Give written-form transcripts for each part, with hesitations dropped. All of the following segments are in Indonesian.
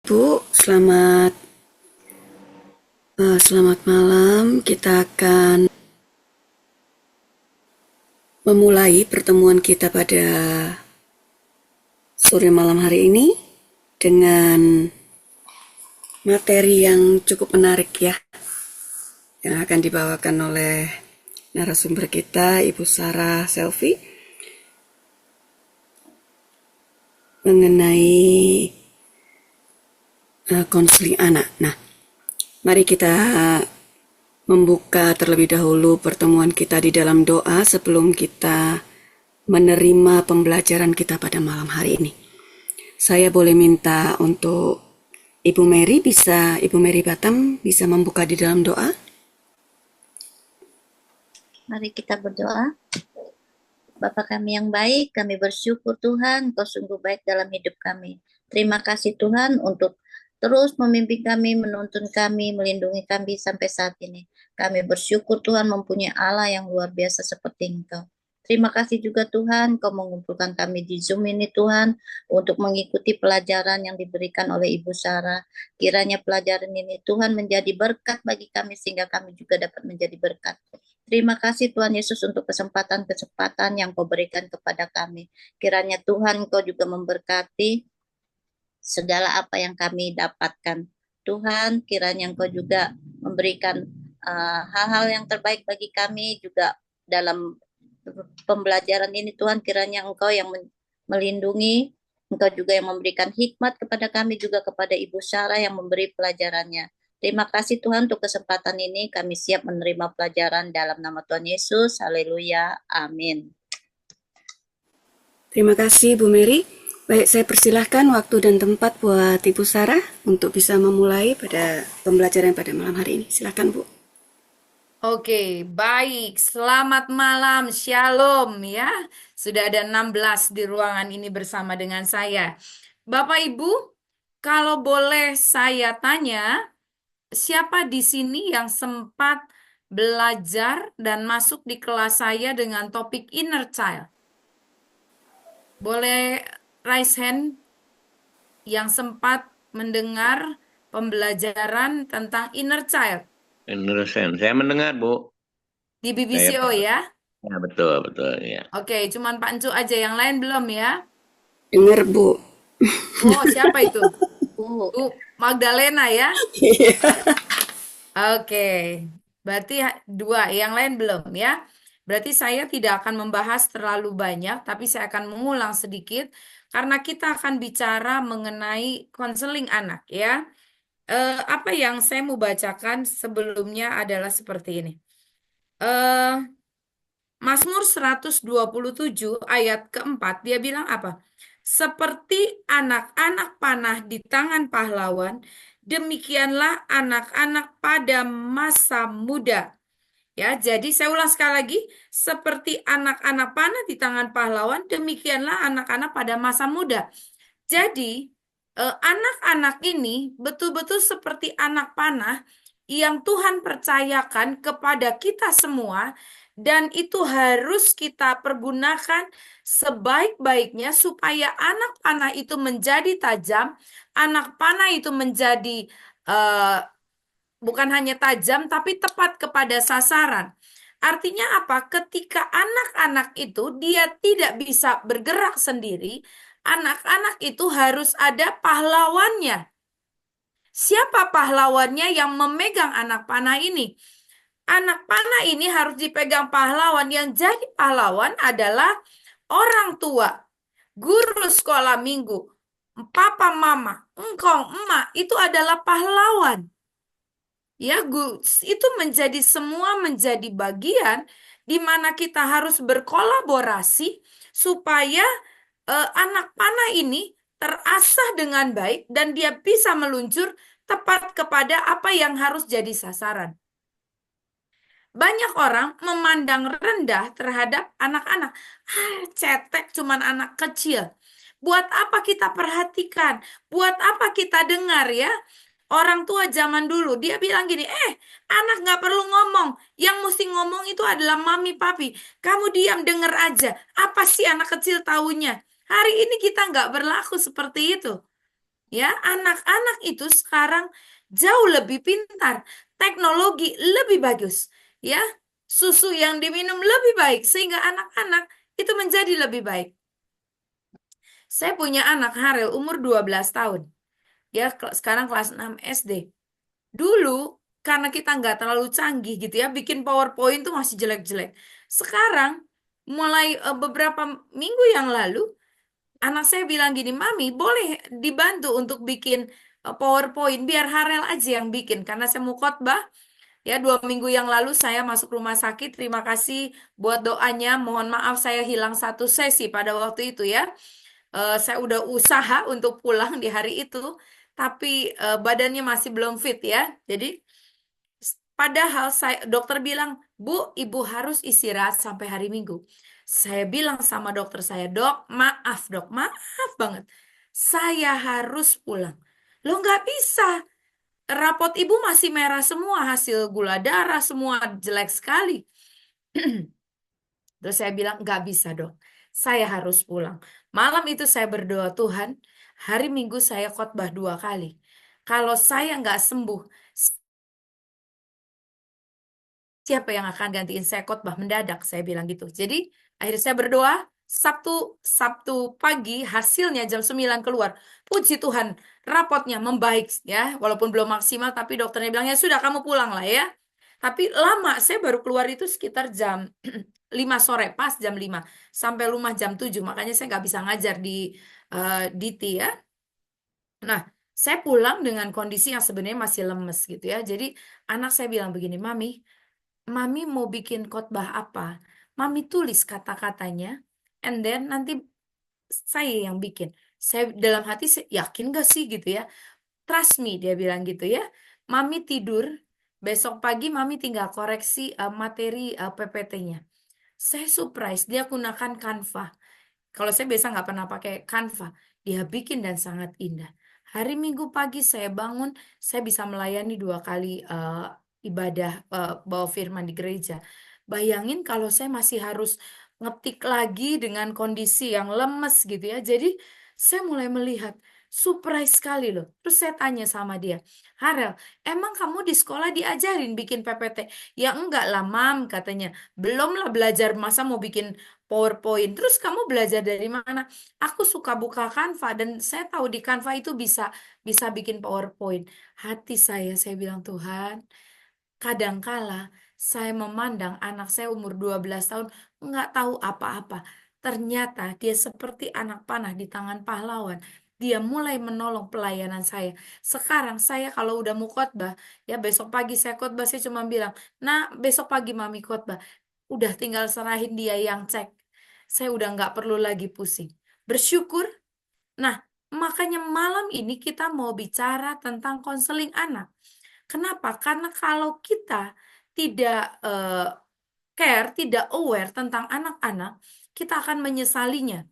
Bu, selamat malam. Kita akan memulai pertemuan kita pada sore malam hari ini dengan materi yang cukup menarik ya, yang akan dibawakan oleh narasumber kita, Ibu Sarah Selvi, mengenai konseling anak. Nah, mari kita membuka terlebih dahulu pertemuan kita di dalam doa sebelum kita menerima pembelajaran kita pada malam hari ini. Saya boleh minta untuk Ibu Mary Batam bisa membuka di dalam doa? Mari kita berdoa. Bapa kami yang baik, kami bersyukur Tuhan, Engkau sungguh baik dalam hidup kami. Terima kasih Tuhan untuk terus memimpin kami, menuntun kami, melindungi kami sampai saat ini. Kami bersyukur Tuhan mempunyai Allah yang luar biasa seperti Engkau. Terima kasih juga Tuhan, Kau mengumpulkan kami di Zoom ini Tuhan, untuk mengikuti pelajaran yang diberikan oleh Ibu Sarah. Kiranya pelajaran ini Tuhan menjadi berkat bagi kami, sehingga kami juga dapat menjadi berkat. Terima kasih Tuhan Yesus untuk kesempatan-kesempatan yang Kau berikan kepada kami. Kiranya Tuhan Kau juga memberkati segala apa yang kami dapatkan. Tuhan, kiranya Engkau juga memberikan hal-hal yang terbaik bagi kami juga dalam pembelajaran ini. Tuhan, kiranya Engkau yang melindungi, Engkau juga yang memberikan hikmat kepada kami, juga kepada Ibu Sarah yang memberi pelajarannya. Terima kasih Tuhan untuk kesempatan ini. Kami siap menerima pelajaran dalam nama Tuhan Yesus. Haleluya. Amin. Terima kasih Bu Mary. Baik, saya persilahkan waktu dan tempat buat Ibu Sarah untuk bisa memulai pada pembelajaran pada malam hari ini. Silakan Bu. Oke, baik. Selamat malam, Shalom ya. Sudah ada 16 di ruangan ini bersama dengan saya. Bapak Ibu, kalau boleh saya tanya, siapa di sini yang sempat belajar dan masuk di kelas saya dengan topik inner child? Boleh raise hand yang sempat mendengar pembelajaran tentang inner child Saya mendengar, Bu. di BBCO ya? Ya, betul, ya. Oke, cuman Pak Encu aja, yang lain belum ya? Dengar Bu. Oh, siapa itu? Bu Magdalena ya? Oke, berarti 2, yang lain belum ya? Berarti saya tidak akan membahas terlalu banyak, tapi saya akan mengulang sedikit karena kita akan bicara mengenai konseling anak ya. Apa yang saya mau bacakan sebelumnya adalah seperti ini. Mazmur 127 ayat keempat, dia bilang apa? Seperti anak-anak panah di tangan pahlawan, demikianlah anak-anak pada masa muda. Ya, jadi saya ulang sekali lagi, seperti anak-anak panah di tangan pahlawan, demikianlah anak-anak pada masa muda. Jadi, anak-anak ini betul-betul seperti anak panah yang Tuhan percayakan kepada kita semua, dan itu harus kita pergunakan sebaik-baiknya supaya anak panah itu menjadi tajam, anak panah itu menjadi bukan hanya tajam, tapi tepat kepada sasaran. Artinya apa? Ketika anak-anak itu dia tidak bisa bergerak sendiri, anak-anak itu harus ada pahlawannya. Siapa pahlawannya yang memegang anak panah ini? Anak panah ini harus dipegang pahlawan. Yang jadi pahlawan adalah orang tua, guru sekolah minggu, papa mama, engkong, emak, itu adalah pahlawan. Ya, itu semua menjadi bagian di mana kita harus berkolaborasi supaya anak panah ini terasah dengan baik dan dia bisa meluncur tepat kepada apa yang harus jadi sasaran. Banyak orang memandang rendah terhadap anak-anak. Cetek cuman anak kecil. Buat apa kita perhatikan? Buat apa kita dengar ya? Orang tua zaman dulu, dia bilang gini, anak nggak perlu ngomong. Yang mesti ngomong itu adalah mami papi. Kamu diam denger aja. Apa sih anak kecil taunya? Hari ini kita nggak berlaku seperti itu. Ya, anak-anak itu sekarang jauh lebih pintar, teknologi lebih bagus, ya. Susu yang diminum lebih baik sehingga anak-anak itu menjadi lebih baik. Saya punya anak Harel umur 12 tahun. Dia sekarang kelas 6 SD. Dulu karena kita nggak terlalu canggih gitu ya, bikin PowerPoint tuh masih jelek-jelek. Sekarang mulai beberapa minggu yang lalu, anak saya bilang gini, Mami, boleh dibantu untuk bikin PowerPoint, biar Harel aja yang bikin. Karena saya mau khotbah, ya 2 minggu yang lalu saya masuk rumah sakit. Terima kasih buat doanya. Mohon maaf saya hilang 1 sesi pada waktu itu ya. Saya udah usaha untuk pulang di hari itu, tapi badannya masih belum fit ya. Jadi padahal dokter bilang, Bu, ibu harus istirahat sampai hari Minggu. Saya bilang sama dokter saya, Dok, maaf banget. Saya harus pulang. Lo nggak bisa. Rapot ibu masih merah semua, hasil gula darah semua jelek sekali. Terus saya bilang, nggak bisa dok, saya harus pulang. Malam itu saya berdoa, Tuhan, hari Minggu saya khotbah 2 kali. Kalau saya nggak sembuh, siapa yang akan gantiin saya khotbah mendadak? Saya bilang gitu. Jadi akhirnya saya berdoa, Sabtu Sabtu pagi hasilnya jam 9 keluar. Puji Tuhan, rapotnya membaik ya, walaupun belum maksimal, tapi dokternya bilang ya sudah kamu pulang lah ya. Tapi lama, saya baru keluar itu sekitar jam 5 sore, pas jam 5 sampai rumah jam 7. Makanya saya nggak bisa ngajar di DT ya. Nah, saya pulang dengan kondisi yang sebenarnya masih lemes gitu ya. Jadi anak saya bilang begini, Mami mau bikin khotbah apa? Mami tulis kata-katanya, and then nanti saya yang bikin. Saya dalam hati yakin gak sih gitu ya? Trust me, dia bilang gitu ya. Mami tidur, besok pagi Mami tinggal koreksi materi PPT-nya. Saya surprise, dia gunakan Canva. Kalau saya biasa nggak pernah pakai Canva, dia bikin dan sangat indah. Hari Minggu pagi saya bangun, saya bisa melayani 2 kali ibadah bawa firman di gereja. Bayangin kalau saya masih harus ngetik lagi dengan kondisi yang lemes gitu ya. Jadi saya mulai melihat surprise sekali loh. Terus saya tanya sama dia, Harel, emang kamu di sekolah diajarin bikin PPT? Ya enggak lah, Mam, katanya. Belum lah belajar, masa mau bikin PowerPoint. Terus kamu belajar dari mana? Aku suka buka Canva dan saya tahu di Canva itu bisa bisa bikin PowerPoint. Hati saya bilang Tuhan, kadangkala saya memandang anak saya umur 12 tahun nggak tahu apa-apa. Ternyata dia seperti anak panah di tangan pahlawan. Dia mulai menolong pelayanan saya. Sekarang saya kalau udah mau khotbah, ya besok pagi saya khotbah, saya cuma bilang, nah besok pagi mami khotbah. Udah tinggal serahin dia yang cek. Saya udah nggak perlu lagi pusing. Bersyukur. Nah, makanya malam ini kita mau bicara tentang konseling anak. Kenapa? Karena kalau kita tidak care, tidak aware tentang anak-anak, kita akan menyesalinya.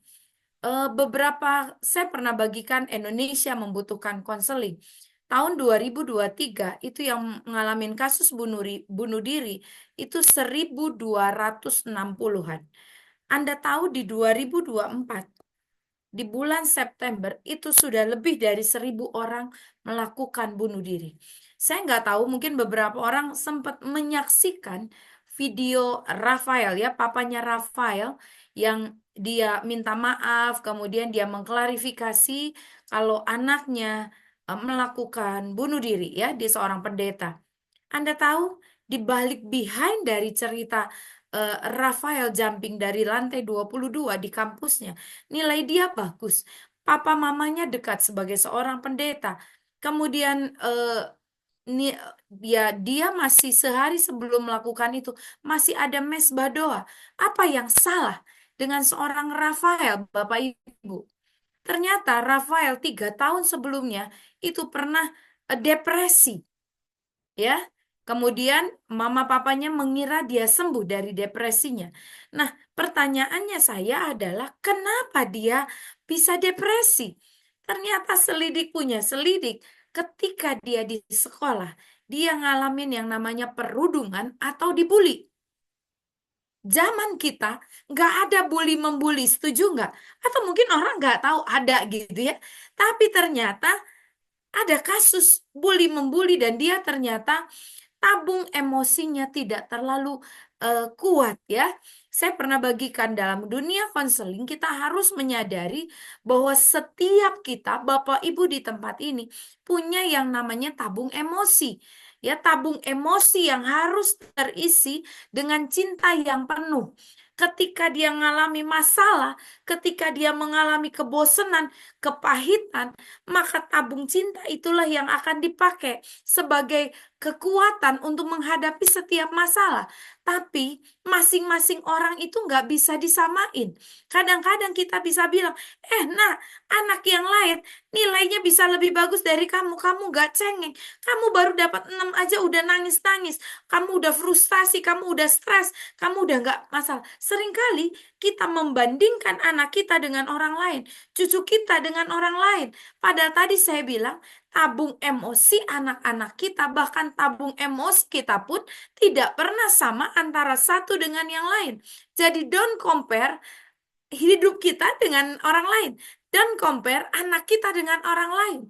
Beberapa, saya pernah bagikan Indonesia membutuhkan konseling. Tahun 2023 itu yang ngalamin kasus bunuh diri itu 1.260-an. Anda tahu di 2024, di bulan September itu sudah lebih dari 1.000 orang melakukan bunuh diri. Saya nggak tahu, mungkin beberapa orang sempat menyaksikan video Rafael ya, papanya Rafael yang dia minta maaf, kemudian dia mengklarifikasi kalau anaknya melakukan bunuh diri ya, dia seorang pendeta. Anda tahu di balik behind dari cerita Rafael jumping dari lantai 22 di kampusnya, nilai dia bagus. Papa mamanya dekat sebagai seorang pendeta. Kemudian dia masih sehari sebelum melakukan itu masih ada mesbah doa. Apa yang salah dengan seorang Rafael, Bapak Ibu? Ternyata Rafael 3 tahun sebelumnya itu pernah depresi. Ya, kemudian mama papanya mengira dia sembuh dari depresinya. Nah, pertanyaannya saya adalah kenapa dia bisa depresi? Ternyata selidik punya selidik. Ketika dia di sekolah, dia ngalamin yang namanya perundungan atau dibully. Zaman kita nggak ada bully membuli, setuju nggak? Atau mungkin orang nggak tahu ada gitu ya. Tapi ternyata ada kasus bully-membuli dan dia ternyata tabung emosinya tidak terlalu kuat ya. Saya pernah bagikan dalam dunia konseling kita harus menyadari bahwa setiap kita, Bapak Ibu di tempat ini, punya yang namanya tabung emosi. Ya, tabung emosi yang harus terisi dengan cinta yang penuh. Ketika dia mengalami masalah, ketika dia mengalami kebosanan, kepahitan, maka tabung cinta itulah yang akan dipakai sebagai kekuatan untuk menghadapi setiap masalah. Tapi masing-masing orang itu nggak bisa disamain. Kadang-kadang kita bisa bilang, nah anak yang lain nilainya bisa lebih bagus dari kamu. Kamu nggak cengeng. Kamu baru dapat 6 aja udah nangis-nangis. Kamu udah frustasi, kamu udah stres, kamu udah nggak masalah. Seringkali kita membandingkan anak kita dengan orang lain, cucu kita dengan orang lain. Padahal tadi saya bilang, tabung emosi anak-anak kita, bahkan tabung emosi kita pun tidak pernah sama antara satu dengan yang lain. Jadi don't compare hidup kita dengan orang lain. Don't compare anak kita dengan orang lain.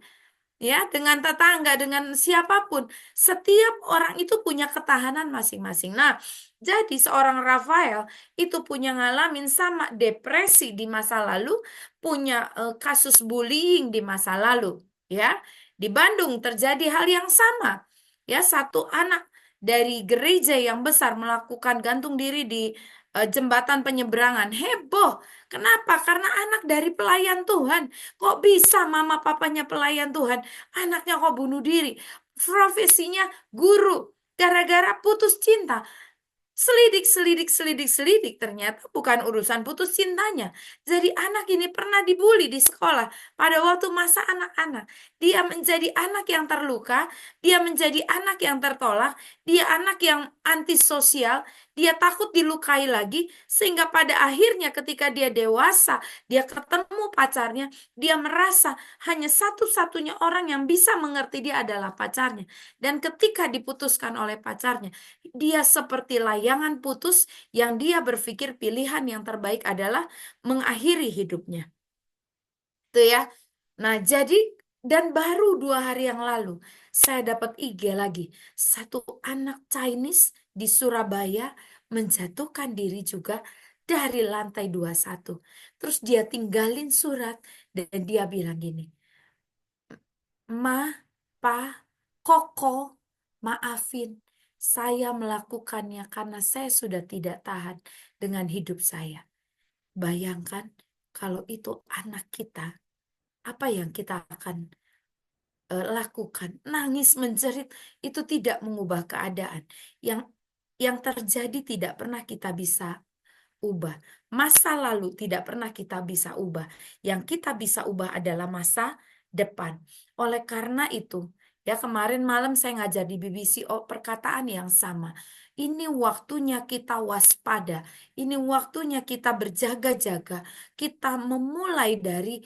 Ya, dengan tetangga, dengan siapapun. Setiap orang itu punya ketahanan masing-masing. Nah, jadi seorang Rafael itu punya ngalamin sama depresi di masa lalu, punya kasus bullying di masa lalu. Ya, di Bandung terjadi hal yang sama. Ya, satu anak dari gereja yang besar melakukan gantung diri di jembatan penyeberangan. Heboh. Kenapa? Karena anak dari pelayan Tuhan. Kok bisa mama papanya pelayan Tuhan? Anaknya kok bunuh diri. Profesinya guru. Gara-gara putus cinta. Selidik. Ternyata bukan urusan putus cintanya. Jadi anak ini pernah dibully di sekolah pada waktu masa anak-anak. Dia menjadi anak yang terluka, dia menjadi anak yang tertolak, dia anak yang antisosial, dia takut dilukai lagi, sehingga pada akhirnya ketika dia dewasa, dia ketemu pacarnya, dia merasa hanya satu-satunya orang yang bisa mengerti dia adalah pacarnya. Dan ketika diputuskan oleh pacarnya, dia seperti layangan putus yang dia berpikir pilihan yang terbaik adalah mengakhiri hidupnya. Itu ya. Nah, jadi dan baru 2 hari yang lalu saya dapat IG lagi. Satu anak Chinese di Surabaya menjatuhkan diri juga dari lantai 21. Terus dia tinggalin surat dan dia bilang gini, Ma, Pa, Koko, maafin. Saya melakukannya karena saya sudah tidak tahan dengan hidup saya. Bayangkan kalau itu anak kita, apa yang kita akan lakukan? Nangis menjerit itu tidak mengubah keadaan. Yang terjadi tidak pernah kita bisa ubah. Masa lalu tidak pernah kita bisa ubah. Yang kita bisa ubah adalah masa depan. Oleh karena itu, ya kemarin malam saya ngajar di BBC perkataan yang sama. Ini waktunya kita waspada. Ini waktunya kita berjaga-jaga. Kita memulai dari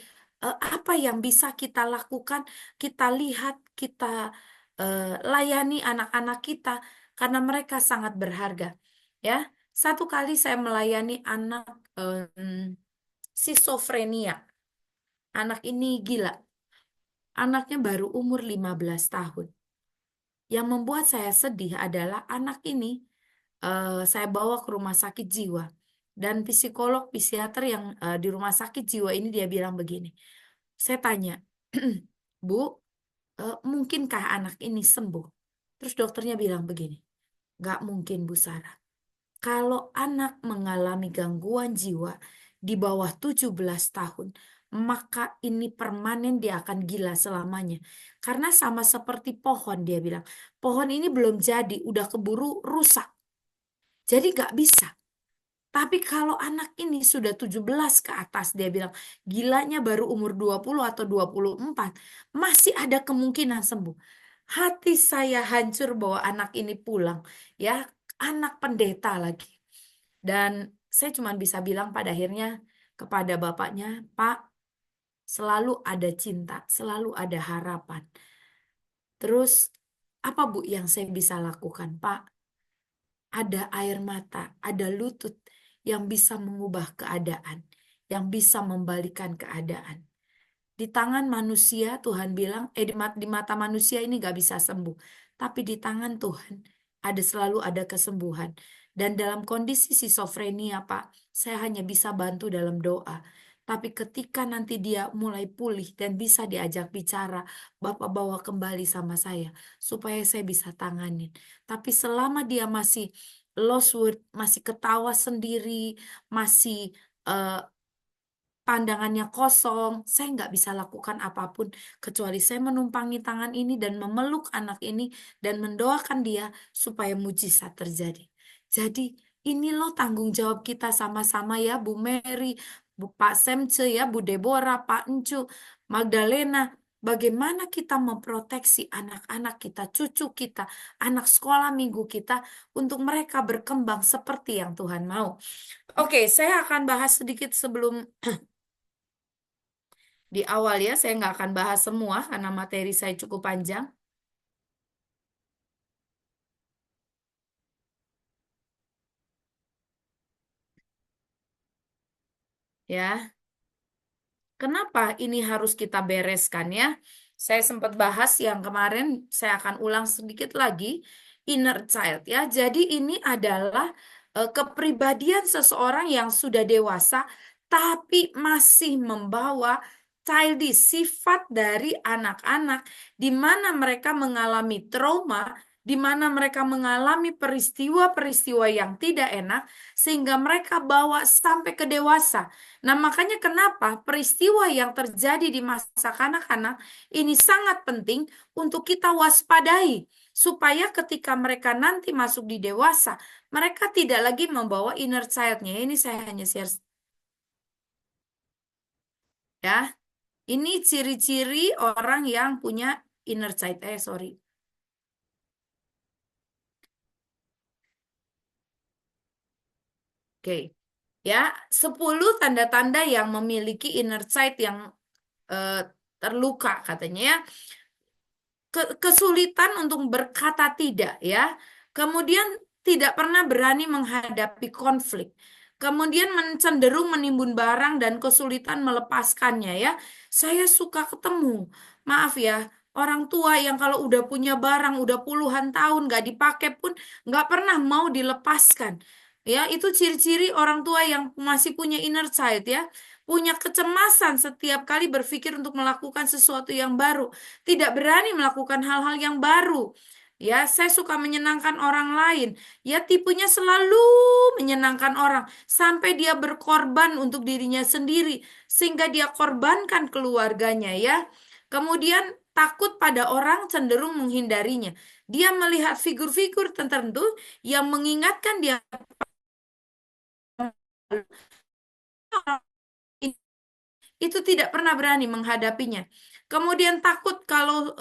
apa yang bisa kita lakukan, kita lihat, kita layani anak-anak kita karena mereka sangat berharga. Ya, satu kali saya melayani anak skizofrenia. Anak ini gila. Anaknya baru umur 15 tahun. Yang membuat saya sedih adalah anak ini saya bawa ke rumah sakit jiwa. Dan psikolog, psikiater yang di rumah sakit jiwa ini dia bilang begini. Saya tanya, Bu, mungkinkah anak ini sembuh? Terus dokternya bilang begini, nggak mungkin Bu Sarah. Kalau anak mengalami gangguan jiwa di bawah 17 tahun, maka ini permanen dia akan gila selamanya. Karena sama seperti pohon dia bilang, pohon ini belum jadi, udah keburu rusak. Jadi nggak bisa. Tapi kalau anak ini sudah 17 ke atas, dia bilang, gilanya baru umur 20 atau 24, masih ada kemungkinan sembuh. Hati saya hancur bahwa anak ini pulang, ya, anak pendeta lagi. Dan saya cuma bisa bilang pada akhirnya kepada bapaknya, Pak, selalu ada cinta, selalu ada harapan. Terus, apa Bu yang saya bisa lakukan, Pak? Ada air mata, ada lutut yang bisa mengubah keadaan, yang bisa membalikan keadaan. Di tangan manusia Tuhan bilang, di mata manusia ini gak bisa sembuh. Tapi di tangan Tuhan selalu ada kesembuhan. Dan dalam kondisi schizofrenia, Pak, saya hanya bisa bantu dalam doa. Tapi ketika nanti dia mulai pulih dan bisa diajak bicara, Bapak bawa kembali sama saya supaya saya bisa tanganin. Tapi selama dia masih lost word, masih ketawa sendiri, masih eh, pandangannya kosong, saya nggak bisa lakukan apapun kecuali saya menumpangi tangan ini dan memeluk anak ini dan mendoakan dia supaya mujizat terjadi. Jadi ini loh tanggung jawab kita sama-sama ya, Bu Mary, Pak Semce ya, Bu Deborah, Pak Encu, Magdalena. Bagaimana kita memproteksi anak-anak kita, cucu kita, anak sekolah minggu kita untuk mereka berkembang seperti yang Tuhan mau. Oke, saya akan bahas sedikit sebelum di awal ya. Saya nggak akan bahas semua karena materi saya cukup panjang. Ya, kenapa ini harus kita bereskan ya? Saya sempat bahas yang kemarin, saya akan ulang sedikit lagi. Inner child ya. Jadi ini adalah kepribadian seseorang yang sudah dewasa tapi masih membawa childish, sifat dari anak-anak di mana mereka mengalami trauma, di mana mereka mengalami peristiwa-peristiwa yang tidak enak sehingga mereka bawa sampai ke dewasa. Nah, makanya kenapa peristiwa yang terjadi di masa kanak-kanak ini sangat penting untuk kita waspadai, supaya ketika mereka nanti masuk di dewasa, mereka tidak lagi membawa inner child-nya. Ini saya hanya share ya. Ini ciri-ciri orang yang punya inner child. Sorry. Oke. Ya, 10 tanda-tanda yang memiliki inner child yang eh, terluka katanya ya. Kesulitan untuk berkata tidak ya. Kemudian tidak pernah berani menghadapi konflik. Kemudian cenderung menimbun barang dan kesulitan melepaskannya ya. Saya suka ketemu, maaf ya, orang tua yang kalau udah punya barang udah puluhan tahun nggak dipakai pun nggak pernah mau dilepaskan. Ya, itu ciri-ciri orang tua yang masih punya inner child ya. Punya kecemasan setiap kali berpikir untuk melakukan sesuatu yang baru, tidak berani melakukan hal-hal yang baru. Ya, saya suka menyenangkan orang lain. Ya, tipenya selalu menyenangkan orang sampai dia berkorban untuk dirinya sendiri sehingga dia korbankan keluarganya ya. Kemudian takut pada orang, cenderung menghindarinya. Dia melihat figur-figur tertentu yang mengingatkan dia itu tidak pernah berani menghadapinya. Kemudian takut kalau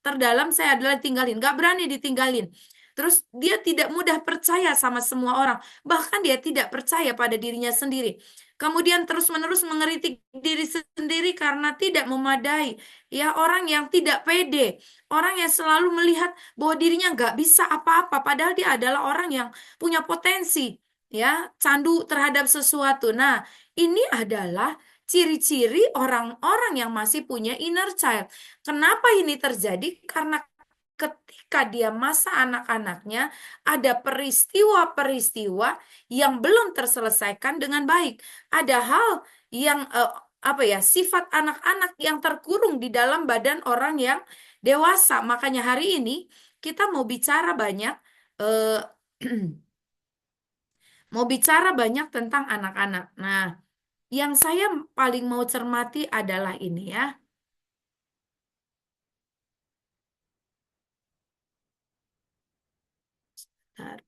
terdalam saya adalah tinggalin, nggak berani ditinggalin. Terus dia tidak mudah percaya sama semua orang, bahkan dia tidak percaya pada dirinya sendiri. Kemudian terus-menerus mengeritik diri sendiri karena tidak memadai. Ya, orang yang tidak pede, orang yang selalu melihat bahwa dirinya nggak bisa apa-apa, padahal dia adalah orang yang punya potensi. Ya, candu terhadap sesuatu. Nah, ini adalah ciri-ciri orang-orang yang masih punya inner child. Kenapa ini terjadi? Karena ketika dia masa anak-anaknya ada peristiwa-peristiwa yang belum terselesaikan dengan baik. Ada hal yang apa ya, sifat anak-anak yang terkurung di dalam badan orang yang dewasa. Makanya hari ini kita mau bicara banyak eh, mau bicara banyak tentang anak-anak. Nah, yang saya paling mau cermati adalah ini ya. Bentar.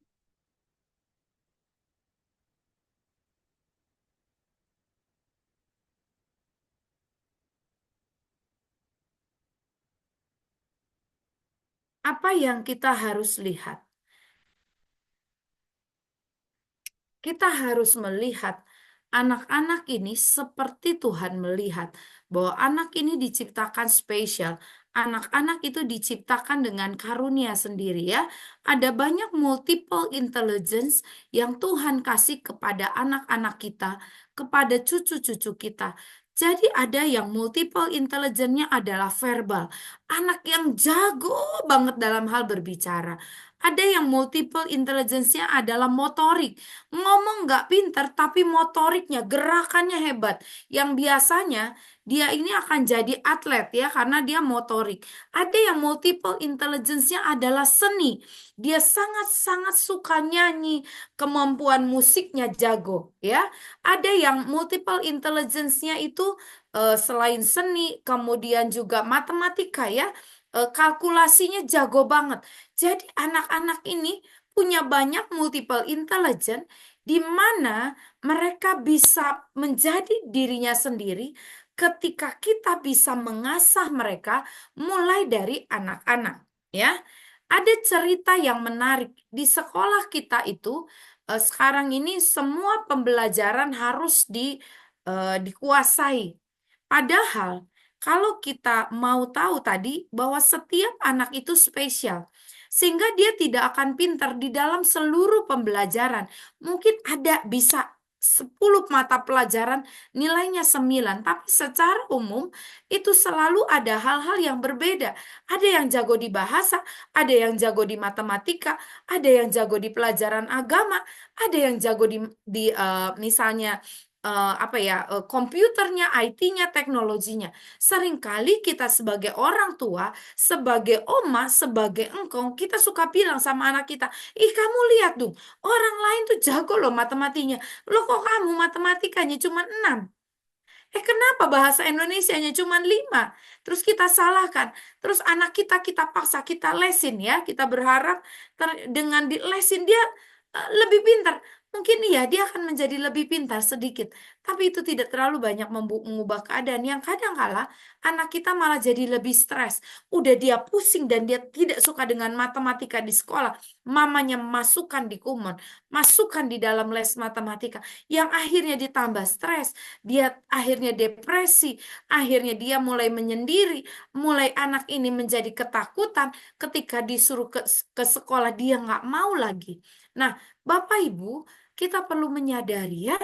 Apa yang kita harus lihat? Kita harus melihat anak-anak ini seperti Tuhan melihat bahwa anak ini diciptakan spesial. Anak-anak itu diciptakan dengan karunia sendiri ya. Ada banyak multiple intelligence yang Tuhan kasih kepada anak-anak kita, kepada cucu-cucu kita. Jadi ada yang multiple intelligence-nya adalah verbal. Anak yang jago banget dalam hal berbicara. Ada yang multiple intelligence-nya adalah motorik. Ngomong nggak pinter, tapi motoriknya, gerakannya hebat. Yang biasanya dia ini akan jadi atlet ya, karena dia motorik. Ada yang multiple intelligence-nya adalah seni. Dia sangat-sangat suka nyanyi, kemampuan musiknya jago ya. Ada yang multiple intelligence-nya itu selain seni, kemudian juga matematika ya, kalkulasinya jago banget. Jadi anak-anak ini punya banyak multiple intelligence di mana mereka bisa menjadi dirinya sendiri ketika kita bisa mengasah mereka mulai dari anak-anak ya. Ada cerita yang menarik di sekolah kita itu. Sekarang ini semua pembelajaran harus dikuasai. Padahal kalau kita mau tahu tadi bahwa setiap anak itu spesial, sehingga dia tidak akan pintar di dalam seluruh pembelajaran. Mungkin ada bisa 10 mata pelajaran nilainya 9, tapi secara umum itu selalu ada hal-hal yang berbeda. Ada yang jago di bahasa, ada yang jago di matematika, ada yang jago di pelajaran agama, ada yang jago di misalnya apa ya, komputernya, IT-nya, teknologinya. Seringkali kita sebagai orang tua, sebagai oma, sebagai engkong, kita suka bilang sama anak kita, ih kamu lihat dong, orang lain tuh jago loh matematikanya. Loh kok kamu matematikanya cuma 6? Kenapa bahasa Indonesianya cuma 5? Terus kita salahkan. Terus anak kita paksa, kita lesin ya. Kita berharap dengan di lesin dia lebih pintar. Mungkin iya dia akan menjadi lebih pintar sedikit. Tapi itu tidak terlalu banyak mengubah keadaan. Yang kadang kala anak kita malah jadi lebih stres. Udah dia pusing dan dia tidak suka dengan matematika di sekolah. Mamanya masukkan di kumon. Masukkan di dalam les matematika. Yang akhirnya ditambah stres. Dia akhirnya depresi, akhirnya dia mulai menyendiri, mulai anak ini menjadi ketakutan ketika disuruh ke sekolah dia nggak mau lagi. Nah, Bapak Ibu, kita perlu menyadari ya,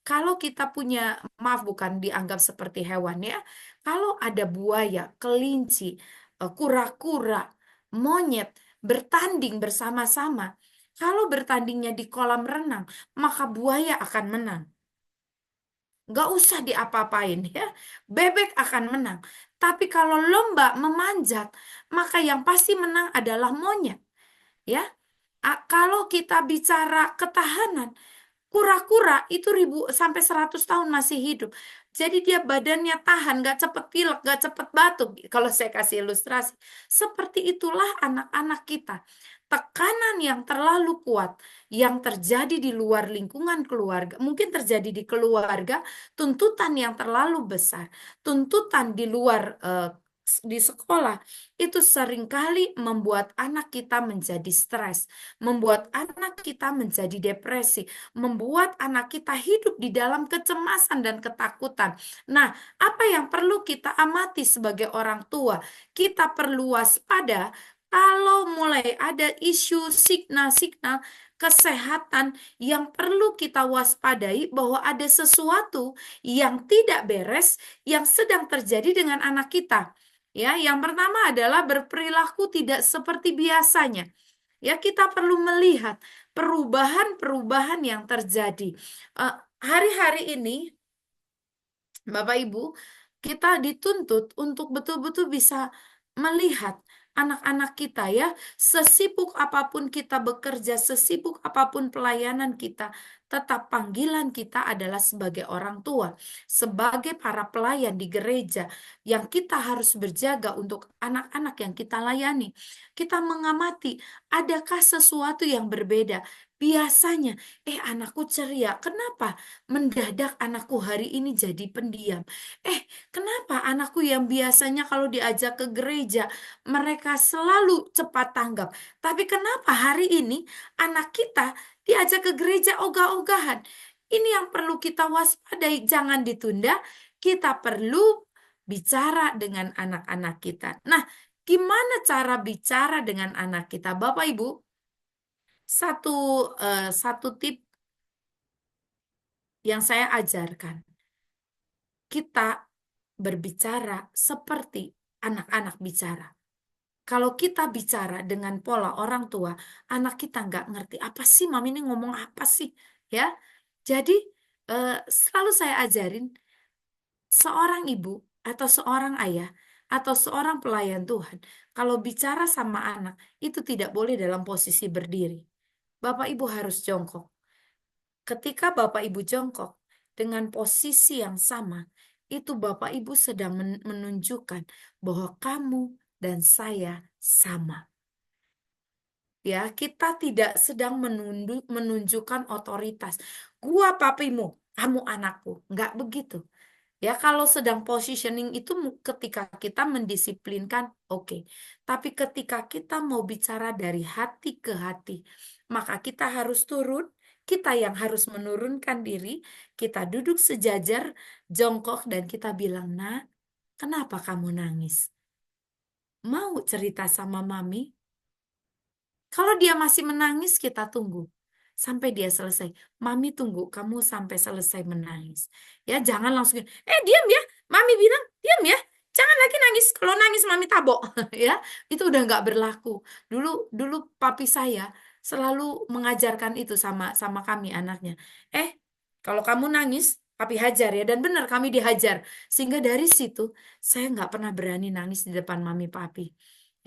kalau kita punya, maaf bukan dianggap seperti hewan ya, kalau ada buaya, kelinci, kura-kura, monyet, bertanding bersama-sama, kalau bertandingnya di kolam renang, maka buaya akan menang. Nggak usah diapa-apain ya. Bebek akan menang. Tapi kalau lomba memanjat, maka yang pasti menang adalah monyet. Ya, kalau kita bicara ketahanan, kura-kura itu 1000 sampai 100 tahun masih hidup. Jadi dia badannya tahan, gak cepet pilek, gak cepet batuk. Kalau saya kasih ilustrasi. Seperti itulah anak-anak kita. Tekanan yang terlalu kuat, yang terjadi di luar lingkungan keluarga, mungkin terjadi di keluarga, tuntutan yang terlalu besar, tuntutan di luar di sekolah, itu seringkali membuat anak kita menjadi stres, membuat anak kita menjadi depresi, membuat anak kita hidup di dalam kecemasan dan ketakutan. Nah, apa yang perlu kita amati sebagai orang tua? Kita perlu waspada kalau mulai ada isu signal-signal kesehatan yang perlu kita waspadai bahwa ada sesuatu yang tidak beres yang sedang terjadi dengan anak kita. Ya, yang pertama adalah berperilaku tidak seperti biasanya. Ya, kita perlu melihat perubahan-perubahan yang terjadi. Hari-hari ini, Bapak Ibu, kita dituntut untuk betul-betul bisa melihat anak-anak kita ya, sesibuk apapun kita bekerja, sesibuk apapun pelayanan kita, tetap panggilan kita adalah sebagai orang tua, sebagai para pelayan di gereja yang kita harus berjaga untuk anak-anak yang kita layani. Kita mengamati, adakah sesuatu yang berbeda? Biasanya, anakku ceria. Kenapa? Mendadak anakku hari ini jadi pendiam. Kenapa anakku yang biasanya kalau diajak ke gereja, mereka selalu cepat tanggap. Tapi kenapa hari ini anak kita diajak ke gereja ogah-ogahan? Ini yang perlu kita waspadai, jangan ditunda. Kita perlu bicara dengan anak-anak kita. Nah, gimana cara bicara dengan anak kita? Bapak Ibu, satu tip yang saya ajarkan. kita berbicara seperti anak-anak bicara. Kalau kita bicara dengan pola orang tua, anak kita nggak ngerti apa sih mami ini ngomong apa sih, ya. Jadi selalu saya ajarin seorang ibu atau seorang ayah atau seorang pelayan Tuhan, kalau bicara sama anak itu tidak boleh dalam posisi berdiri. Bapak Ibu harus jongkok. Ketika Bapak Ibu jongkok dengan posisi yang sama, itu Bapak Ibu sedang menunjukkan bahwa kamu dan saya sama. Ya, kita tidak sedang menunjukkan otoritas. Gua papimu, kamu anakku. Enggak begitu. Ya, kalau sedang positioning itu ketika kita mendisiplinkan, oke. Tapi ketika kita mau bicara dari hati ke hati, maka kita harus turun, kita yang harus menurunkan diri, kita duduk sejajar, jongkok, dan kita bilang, "Nak, kenapa kamu nangis? Mau cerita sama mami?" Kalau dia masih menangis, kita tunggu sampai dia selesai. Mami tunggu kamu sampai selesai menangis. Ya, jangan langsung, diam ya. Mami bilang, diam ya. Jangan lagi nangis. Kalau nangis mami tabok. Ya, itu udah nggak berlaku. Dulu papi saya selalu mengajarkan itu sama kami anaknya. Kalau kamu nangis, papi hajar ya. Dan benar kami dihajar. Sehingga dari situ saya nggak pernah berani nangis di depan mami papi.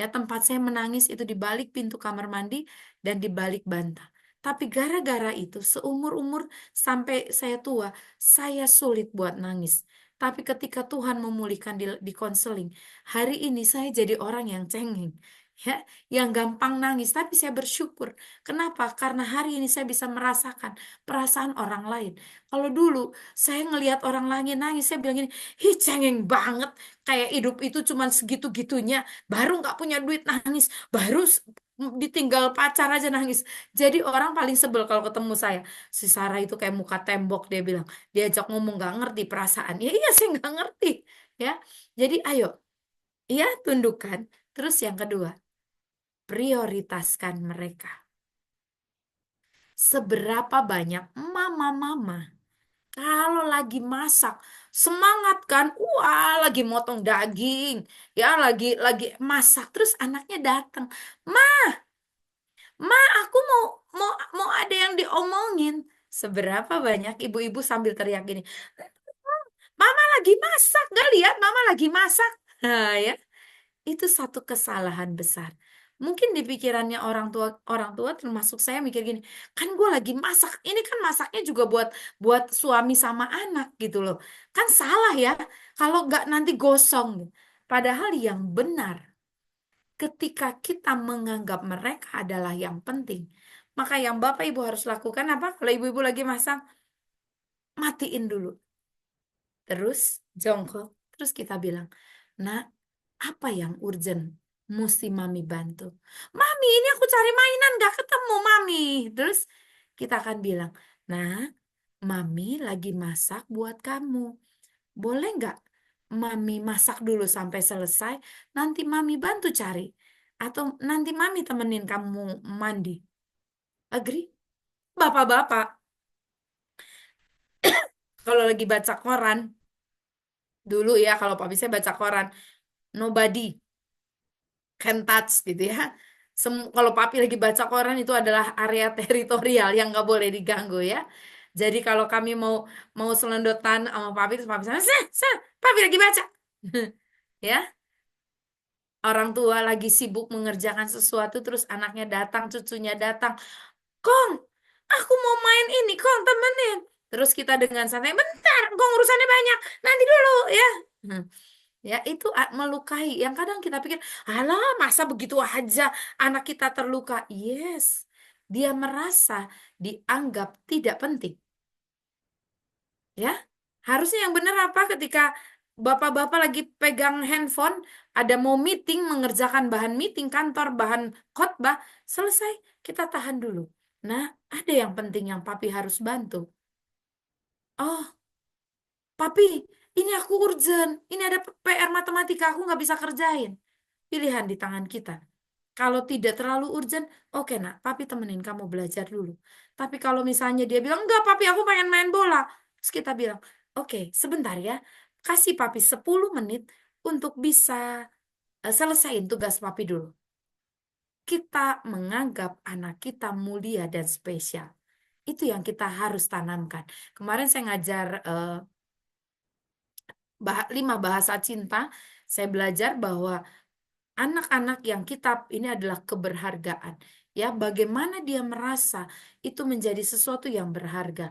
Ya, tempat saya menangis itu di balik pintu kamar mandi dan di balik bantal. Tapi gara-gara itu seumur-umur sampai saya tua, saya sulit buat nangis. Tapi ketika Tuhan memulihkan di konseling, hari ini saya jadi orang yang cengeng. Ya, yang gampang nangis, tapi saya bersyukur. Kenapa? Karena hari ini saya bisa merasakan perasaan orang lain. Kalau dulu saya ngelihat orang lain nangis, saya bilang gini, "Ih, cengeng banget. Kayak hidup itu cuman segitu-gitunya. Baru nggak punya duit nangis. Baru ditinggal pacar aja nangis." Jadi orang paling sebel kalau ketemu saya. Si Sarah itu kayak muka tembok, dia bilang. Diajak ngomong nggak ngerti perasaan. Ya iya, saya nggak ngerti. Ya, jadi ayo, ya tundukkan. Terus yang kedua, prioritaskan mereka. Seberapa banyak mama-mama kalau lagi masak, semangat kan? Wah, lagi motong daging, ya lagi masak. Terus anaknya datang, "Ma, Ma, aku mau ada yang diomongin." Seberapa banyak ibu-ibu sambil teriak gini, "Mama lagi masak, gak lihat Mama lagi masak." Nah, ya, itu satu kesalahan besar. Mungkin di pikirannya orang tua termasuk saya mikir gini, kan gue lagi masak, ini kan masaknya juga buat suami sama anak gitu loh. Kan salah ya, kalau nggak nanti gosong. Padahal yang benar, ketika kita menganggap mereka adalah yang penting, maka yang Bapak Ibu harus lakukan apa? Kalau ibu-ibu lagi masak, matiin dulu. Terus jongkok, terus kita bilang, "Nak, apa yang urgent? Mesti mami bantu." "Mami, ini aku cari mainan gak ketemu mami." Terus kita akan bilang, "Nah, mami lagi masak buat kamu. Boleh nggak mami masak dulu sampai selesai, nanti mami bantu cari. Atau nanti mami temenin kamu mandi." Agree? Bapak-bapak, kalau lagi baca koran, dulu ya kalau papi saya baca koran, nobody can touch gitu ya. Kalau papi lagi baca koran itu adalah area teritorial yang nggak boleh diganggu ya. Jadi kalau kami mau mau selendotan sama papi, terus papi sana, papi lagi baca." Ya, orang tua lagi sibuk mengerjakan sesuatu, terus anaknya datang, cucunya datang, "Kong, aku mau main ini, Kong, temenin." Terus kita dengan santai, "Bentar, Kong, urusannya banyak, nanti dulu ya." Ya, itu melukai. Yang kadang kita pikir, "Alah, masa begitu aja anak kita terluka?" Yes, dia merasa dianggap tidak penting. Ya, harusnya yang benar apa ketika bapak-bapak lagi pegang handphone, ada mau meeting, mengerjakan bahan meeting kantor, bahan khotbah, selesai, kita tahan dulu. Nah, ada yang penting yang papi harus bantu. "Oh, papi, ini aku urgent. Ini ada PR matematika, aku nggak bisa kerjain." Pilihan di tangan kita. Kalau tidak terlalu urgent, oke nak, papi temenin kamu belajar dulu. Tapi kalau misalnya dia bilang, "Enggak papi, aku pengen main bola." Terus kita bilang, "Oke, sebentar ya. kasih papi 10 menit untuk bisa selesaiin tugas papi dulu. Kita menganggap anak kita mulia dan spesial. Itu yang kita harus tanamkan. Kemarin saya ngajar 5 bahasa cinta. Saya belajar bahwa anak-anak yang kita ini adalah keberhargaan. Ya, bagaimana dia merasa itu menjadi sesuatu yang berharga.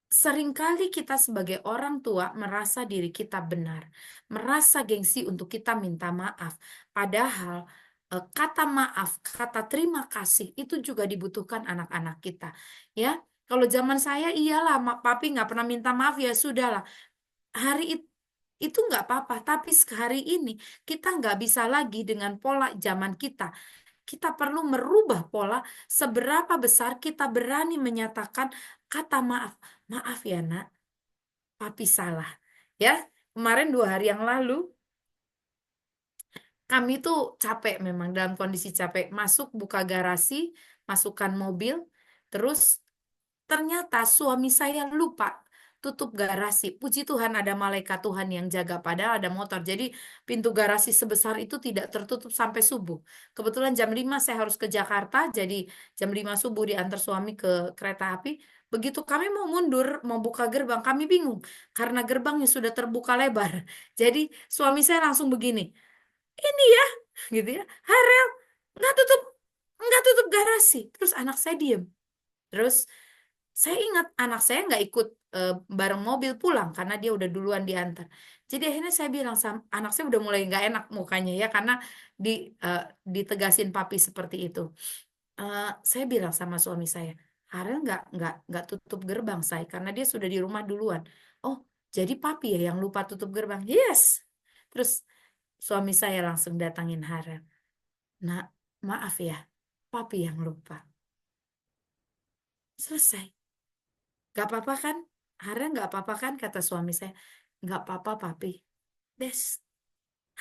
Seringkali kita sebagai orang tua merasa diri kita benar, merasa gengsi untuk kita minta maaf. Padahal kata maaf, kata terima kasih itu juga dibutuhkan anak-anak kita. Ya, kalau zaman saya iyalah, papi nggak pernah minta maaf ya sudahlah. Hari itu nggak apa-apa, tapi hari ini kita nggak bisa lagi dengan pola zaman kita. Kita perlu merubah pola seberapa besar kita berani menyatakan kata maaf. Maaf ya nak, papi salah. Ya, kemarin 2 hari yang lalu kami tuh capek memang dalam kondisi capek. Masuk buka garasi, masukkan mobil, terus ternyata suami saya lupa tutup garasi. Puji Tuhan ada malaikat Tuhan yang jaga padahal ada motor. Jadi pintu garasi sebesar itu tidak tertutup sampai subuh. Kebetulan jam 5 saya harus ke Jakarta, jadi jam 5 subuh diantar suami ke kereta api. Begitu kami mau mundur, mau buka gerbang, kami bingung karena gerbangnya sudah terbuka lebar. Jadi suami saya langsung begini, ini ya, gitu ya, Harel, nggak tutup, nggak tutup garasi. Terus anak saya diem. Terus saya ingat anak saya nggak ikut bareng mobil pulang karena dia udah duluan diantar. Jadi akhirnya saya bilang sama anak saya udah mulai nggak enak mukanya ya karena di eh, ditegasin papi seperti itu. Saya bilang sama suami saya, Harel nggak tutup gerbang saya karena dia sudah di rumah duluan. Oh, jadi papi ya yang lupa tutup gerbang? Yes. Terus suami saya langsung datangin Harel. Nah, maaf ya, papi yang lupa. Selesai. Gak apa-apa kan? Hara nggak apa-apa kan? Kata suami saya. Nggak apa-apa, papi. Des,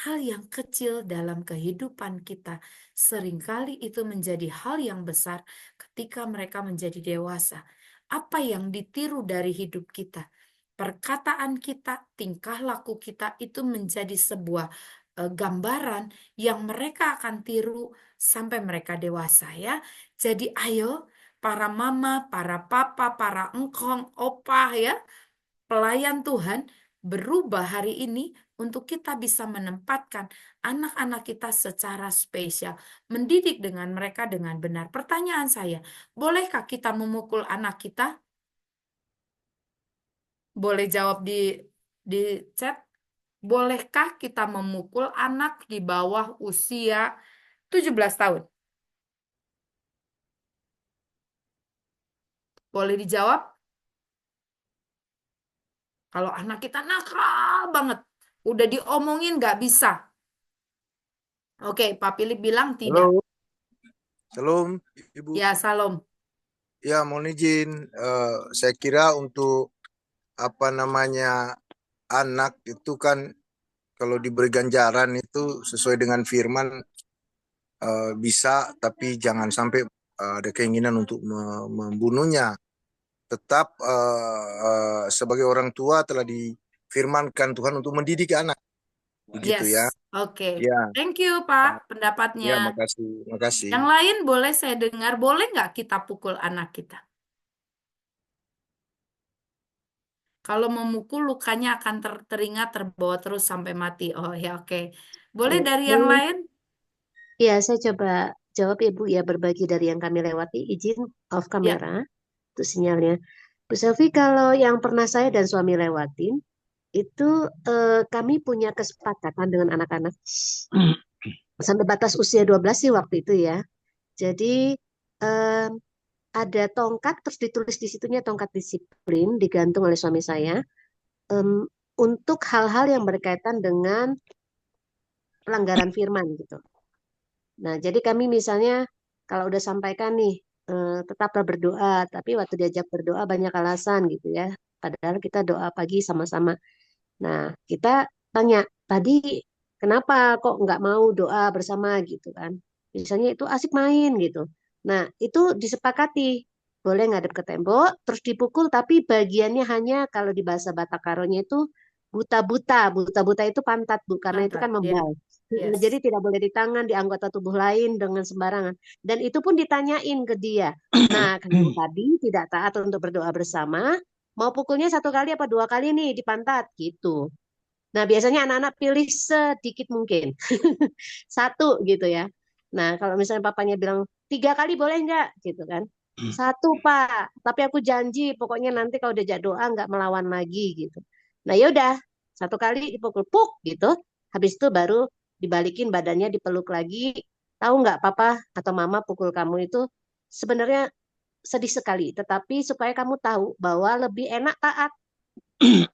hal yang kecil dalam kehidupan kita seringkali itu menjadi hal yang besar ketika mereka menjadi dewasa. Apa yang ditiru dari hidup kita? Perkataan kita, tingkah laku kita itu menjadi sebuah gambaran yang mereka akan tiru sampai mereka dewasa ya. Jadi ayo para mama, para papa, para engkong, opah ya, pelayan Tuhan berubah hari ini untuk kita bisa menempatkan anak-anak kita secara spesial, mendidik dengan mereka dengan benar. Pertanyaan saya, bolehkah kita memukul anak kita? Boleh jawab di chat. Bolehkah kita memukul anak di bawah usia 17 tahun? Boleh dijawab? Kalau anak kita nakal banget, udah diomongin nggak bisa. Oke, Pak Philip bilang tidak. Halo, Shalom, Ibu. Ya, salam. Ya, mohon izin. Saya kira untuk anak itu kan kalau diberi ganjaran itu sesuai dengan firman bisa, tapi jangan sampai ada keinginan untuk membunuhnya. Tetap sebagai orang tua telah difirmankan Tuhan untuk mendidik anak, begitu Yes, ya. oke. Ya, Thank you, Pak, pendapatnya. ya, makasih, makasih. Yang lain boleh saya dengar, boleh nggak kita pukul anak kita? Kalau memukul lukanya akan teringat terbawa terus sampai mati. Oh ya oke. Boleh dari yang lain? Ya, saya coba jawab Ibu ya, berbagi dari yang kami lewati. Izin off Ya, kamera untuk sinyalnya. Bu Selvi, kalau yang pernah saya dan suami lewatin, itu kami punya kesepakatan dengan anak-anak sampai batas usia 12 sih waktu itu ya. Jadi em, ada tongkat, terus ditulis di situnya tongkat disiplin, digantung oleh suami saya, em, untuk hal-hal yang berkaitan dengan pelanggaran firman gitu. Nah, jadi kami misalnya kalau udah sampaikan nih, tetaplah berdoa, tapi waktu diajak berdoa banyak alasan gitu ya. Padahal kita doa pagi sama-sama. Nah, kita tanya, tadi kenapa kok nggak mau doa bersama gitu kan? Misalnya itu asik main gitu. Nah, itu disepakati. Boleh ngadep ke tembok, terus dipukul, tapi bagiannya hanya kalau di bahasa Batak Karonya itu Buta-buta itu pantat, Bu, karena itu kan Pantat, ya. membal. Yes. Jadi tidak boleh di tangan, di anggota tubuh lain dengan sembarangan. Dan itu pun ditanyain ke dia. Nah, kalau tadi tidak taat untuk berdoa bersama, mau pukulnya 1 kali apa 2 kali nih di pantat gitu. Nah, biasanya anak-anak pilih sedikit mungkin. 1 gitu ya. Nah, kalau misalnya papanya bilang 3 kali boleh nggak gitu kan. 1 Pak, tapi aku janji pokoknya nanti kalau diajak doa nggak melawan lagi gitu. Nah, yaudah 1 kali dipukul puk gitu. Habis itu baru dibalikin badannya dipeluk lagi. Tahu nggak papa atau mama pukul kamu itu sebenarnya sedih sekali. Tetapi supaya kamu tahu bahwa lebih enak taat.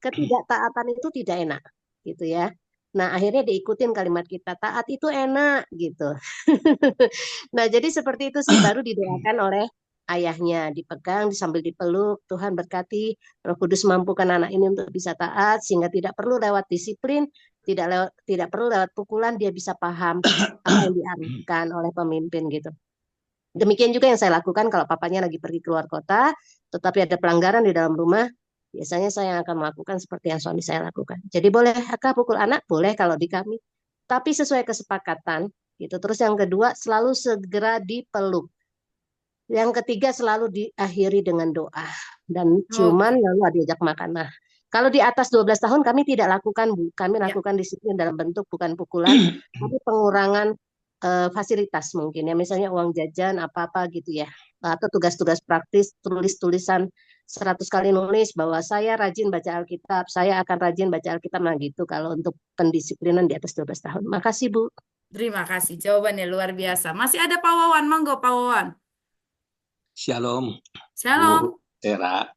Ketidaktaatan itu tidak enak gitu ya. Nah, akhirnya diikutin kalimat kita, taat itu enak gitu. Nah, jadi seperti itu sih baru didoakan oleh ayahnya, dipegang sambil dipeluk, Tuhan berkati, Roh Kudus mampukan anak ini untuk bisa taat sehingga tidak perlu lewat disiplin, tidak perlu lewat pukulan, dia bisa paham apa yang diarahkan oleh pemimpin gitu. Demikian juga yang saya lakukan kalau papanya lagi pergi keluar kota, tetapi ada pelanggaran di dalam rumah, biasanya saya yang akan melakukan seperti yang suami saya lakukan. Jadi boleh Kak pukul anak? Boleh kalau di kami. Tapi sesuai kesepakatan gitu. Terus yang kedua selalu segera dipeluk. Yang ketiga selalu diakhiri dengan doa dan ciuman Oke. lalu diajak makan. Nah, kalau di atas 12 tahun kami tidak lakukan, Bu. Kami Ya. lakukan disiplin dalam bentuk bukan pukulan, tapi pengurangan fasilitas mungkin ya, misalnya uang jajan apa-apa gitu ya. Atau tugas-tugas praktis, tulis-tulisan 100 kali nulis bahwa saya rajin baca Alkitab, saya akan rajin baca Alkitab, nah gitu kalau untuk pendisiplinan di atas 12 tahun. Makasih, Bu. Terima kasih. Jawabannya luar biasa. Masih ada Pak Wawan. Monggo Pak Wawan. Shalom, Shalom. Bu Tera.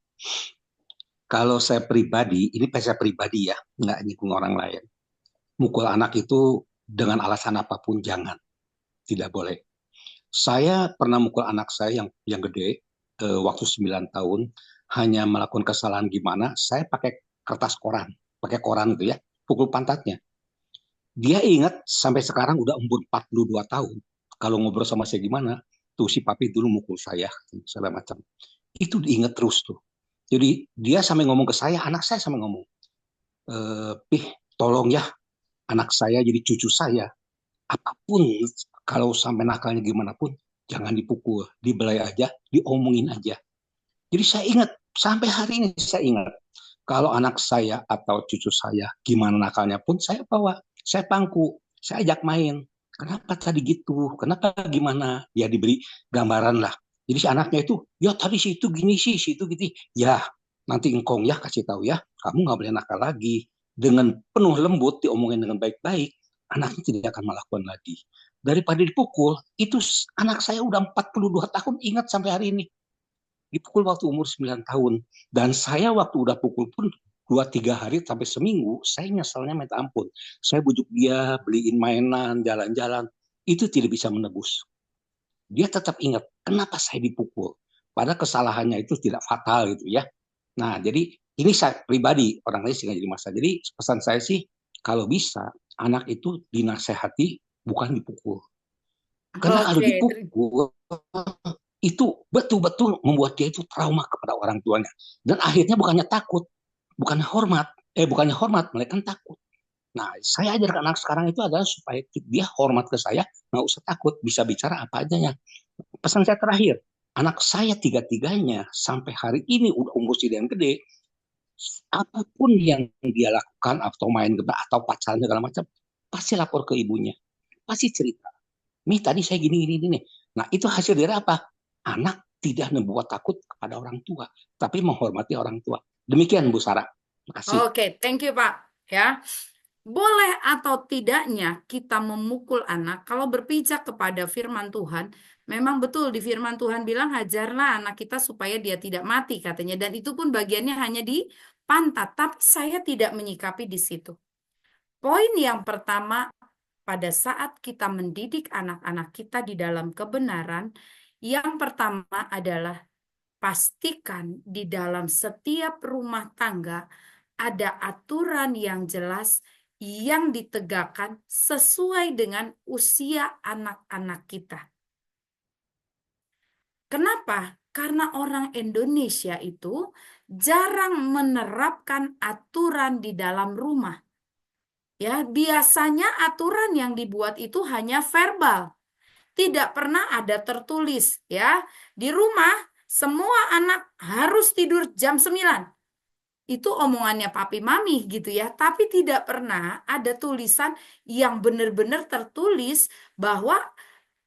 Kalau saya pribadi, ini saya pribadi ya, nggak nyinggung orang lain. Mukul anak itu dengan alasan apapun jangan, tidak boleh. Saya pernah mukul anak saya yang gede, waktu 9 tahun, hanya melakukan kesalahan gimana, saya pakai kertas koran, pakai koran gitu ya, pukul pantatnya. Dia ingat sampai sekarang udah umur 42 tahun. Kalau ngobrol sama saya gimana, tuh si papi dulu mukul saya, segala macam. Itu diingat terus tuh. Jadi dia sampai ngomong ke saya, anak saya sampai ngomong, Pih, tolong ya, anak saya jadi cucu saya. Apapun, kalau sampai nakalnya gimana pun, jangan dipukul, dibelai aja, diomongin aja. Jadi saya ingat, sampai hari ini saya ingat, kalau anak saya atau cucu saya gimana nakalnya pun saya bawa, saya pangku, saya ajak main. Kenapa tadi gitu? Kenapa gimana? Ya diberi gambaran lah. Jadi si anaknya itu, ya tadi si itu gini sih, si itu gitu. Ya nanti engkong ya kasih tahu ya, kamu nggak boleh nakal lagi. Dengan penuh lembut diomongin dengan baik-baik, anaknya tidak akan melakukan lagi. Daripada dipukul, itu anak saya udah 42 tahun ingat sampai hari ini. Dipukul waktu umur 9 tahun. Dan saya waktu udah pukul pun 2-3 hari sampai seminggu, saya nyeselnya minta ampun. Saya bujuk dia, beliin mainan, jalan-jalan. Itu tidak bisa menebus. Dia tetap ingat, kenapa saya dipukul? Padahal kesalahannya itu tidak fatal gitu ya. Nah, jadi ini saya pribadi, orang lain sih nggak jadi masalah. Jadi pesan saya sih, kalau bisa, anak itu dinasehati, bukan dipukul. Karena kalau Oke. dipukul, itu betul-betul membuat dia itu trauma kepada orang tuanya. Dan akhirnya bukannya takut, bukannya hormat, mereka takut. Nah, saya ajarkan anak sekarang itu adalah supaya dia hormat ke saya, nggak usah takut, bisa bicara apa adanya. Pesan saya terakhir, anak saya tiga-tiganya sampai hari ini udah umur yang gede, apapun yang dia lakukan atau main atau pacaran segala macam, pasti lapor ke ibunya, pasti cerita. Mi tadi saya gini. Nah itu hasil dari apa? Anak tidak membuat takut kepada orang tua, tapi menghormati orang tua. Demikian Bu Sarah. Terima kasih. Oke, thank you Pak. Ya, boleh atau tidaknya kita memukul anak kalau berpijak kepada firman Tuhan, memang betul di firman Tuhan bilang hajarlah anak kita supaya dia tidak mati katanya. Dan itu pun bagiannya hanya di pantat. Tapi saya tidak menyikapi di situ. Poin yang pertama, pada saat kita mendidik anak-anak kita di dalam kebenaran, yang pertama adalah pastikan di dalam setiap rumah tangga ada aturan yang jelas yang ditegakkan sesuai dengan usia anak-anak kita. Kenapa? Karena orang Indonesia itu jarang menerapkan aturan di dalam rumah. Ya, biasanya aturan yang dibuat itu hanya verbal, tidak pernah ada tertulis ya. Di rumah semua anak harus tidur jam 9. Itu omongannya papi mami gitu ya, tapi tidak pernah ada tulisan yang benar-benar tertulis bahwa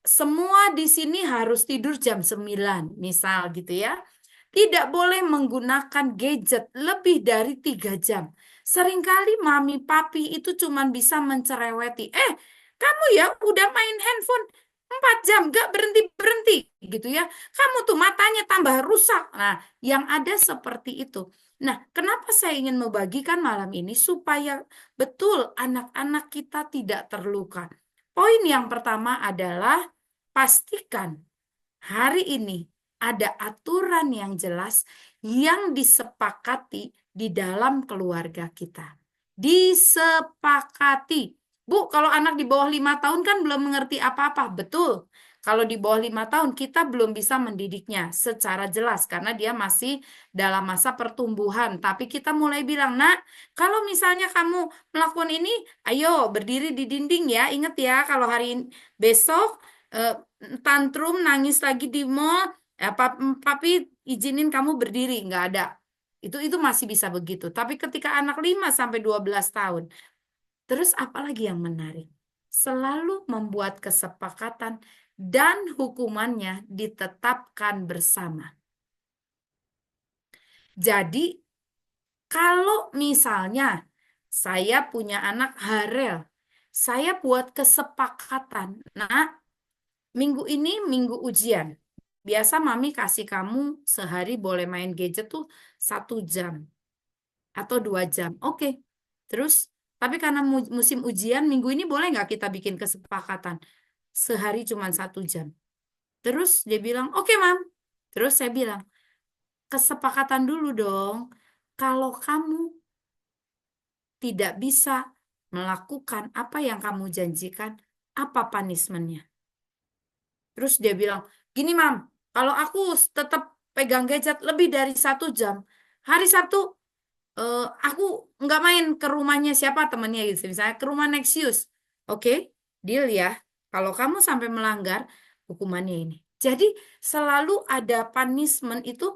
semua di sini harus tidur jam 9, misal gitu ya. Tidak boleh menggunakan gadget lebih dari 3 jam. Seringkali mami papi itu cuman bisa mencereweti. Kamu ya udah main handphone 4 jam, gak berhenti-berhenti gitu ya. Kamu tuh matanya tambah rusak. Nah, yang ada seperti itu. Nah, kenapa saya ingin membagikan malam ini? Supaya betul anak-anak kita tidak terluka. Poin yang pertama adalah pastikan hari ini ada aturan yang jelas yang disepakati di dalam keluarga kita. Disepakati. Bu, kalau anak di bawah 5 tahun kan belum mengerti apa-apa. Betul. Kalau di bawah 5 tahun kita belum bisa mendidiknya secara jelas karena dia masih dalam masa pertumbuhan. Tapi kita mulai bilang, nak, kalau misalnya kamu melakukan ini, ayo berdiri di dinding ya. Ingat ya, kalau besok tantrum nangis lagi di mall, papi izinin kamu berdiri, nggak ada. Itu masih bisa begitu. Tapi ketika anak 5 sampai 12 tahun, terus apalagi yang menarik? Selalu membuat kesepakatan dan hukumannya ditetapkan bersama. Jadi, kalau misalnya saya punya anak Harel, saya buat kesepakatan. Nah, minggu ini minggu ujian. Biasa mami kasih kamu sehari boleh main gadget tuh 1 jam atau 2 jam. Oke. Terus, tapi karena musim ujian minggu ini boleh nggak kita bikin kesepakatan? Sehari cuma 1 jam. Terus dia bilang, oke mam. Terus saya bilang, kesepakatan dulu dong. Kalau kamu tidak bisa melakukan apa yang kamu janjikan, apa punishment-nya? Terus dia bilang, gini mam, kalau aku tetap pegang gadget lebih dari 1 jam, hari Sabtu aku nggak main ke rumahnya siapa temennya gitu, misalnya ke rumah Nexius. Oke, deal ya. Kalau kamu sampai melanggar, hukumannya ini. Jadi selalu ada punishment itu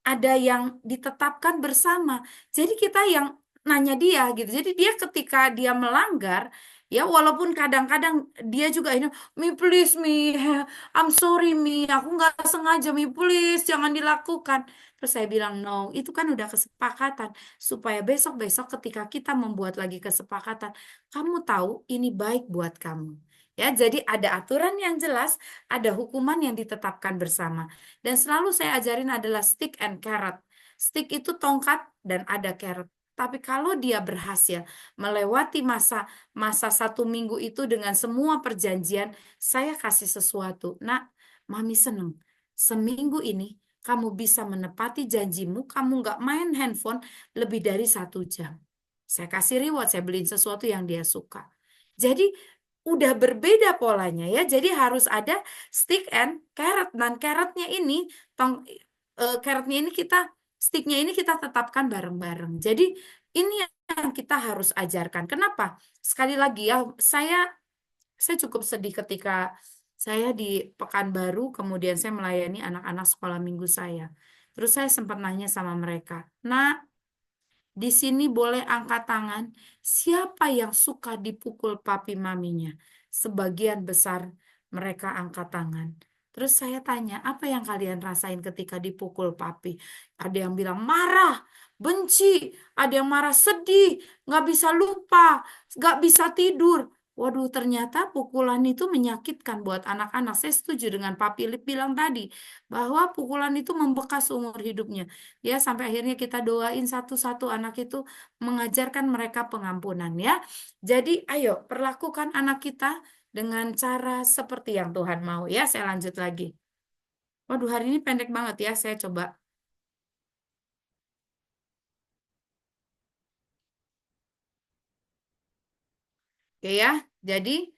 ada yang ditetapkan bersama. Jadi kita yang nanya dia gitu. Jadi dia ketika dia melanggar, ya walaupun kadang-kadang dia juga ini, mi please mi, I'm sorry mi, aku nggak sengaja mi please jangan dilakukan. Terus saya bilang no, itu kan udah kesepakatan supaya besok-besok ketika kita membuat lagi kesepakatan, kamu tahu ini baik buat kamu. Ya, jadi ada aturan yang jelas, ada hukuman yang ditetapkan bersama. Dan selalu saya ajarin adalah stick and carrot. Stick itu tongkat dan ada carrot. Tapi kalau dia berhasil melewati masa 1 minggu itu dengan semua perjanjian, saya kasih sesuatu. Nak, mami seneng. Seminggu ini kamu bisa menepati janjimu, kamu nggak main handphone lebih dari 1 jam. Saya kasih reward, saya beliin sesuatu yang dia suka. Jadi udah berbeda polanya ya. Jadi harus ada stick and carrot, dan carrotnya ini carrotnya ini sticknya ini kita tetapkan bareng-bareng. Jadi ini yang kita harus ajarkan. Kenapa? Sekali lagi ya, saya cukup sedih ketika saya di Pekanbaru, kemudian saya melayani anak-anak sekolah minggu saya. Terus saya sempat nanya sama mereka, nah di sini boleh angkat tangan siapa yang suka dipukul papi maminya. Sebagian besar mereka angkat tangan. Terus saya tanya, apa yang kalian rasain ketika dipukul papi? Ada yang bilang marah, benci, ada yang marah sedih, nggak bisa lupa, nggak bisa tidur. Waduh, ternyata pukulan itu menyakitkan buat anak-anak. Saya setuju dengan Pak Philip bilang tadi, bahwa pukulan itu membekas umur hidupnya. Ya, sampai akhirnya kita doain satu-satu anak itu, mengajarkan mereka pengampunan ya. Jadi ayo perlakukan anak kita dengan cara seperti yang Tuhan mau ya. Saya lanjut lagi. Waduh, hari ini pendek banget ya. Saya coba. Oke ya. Jadi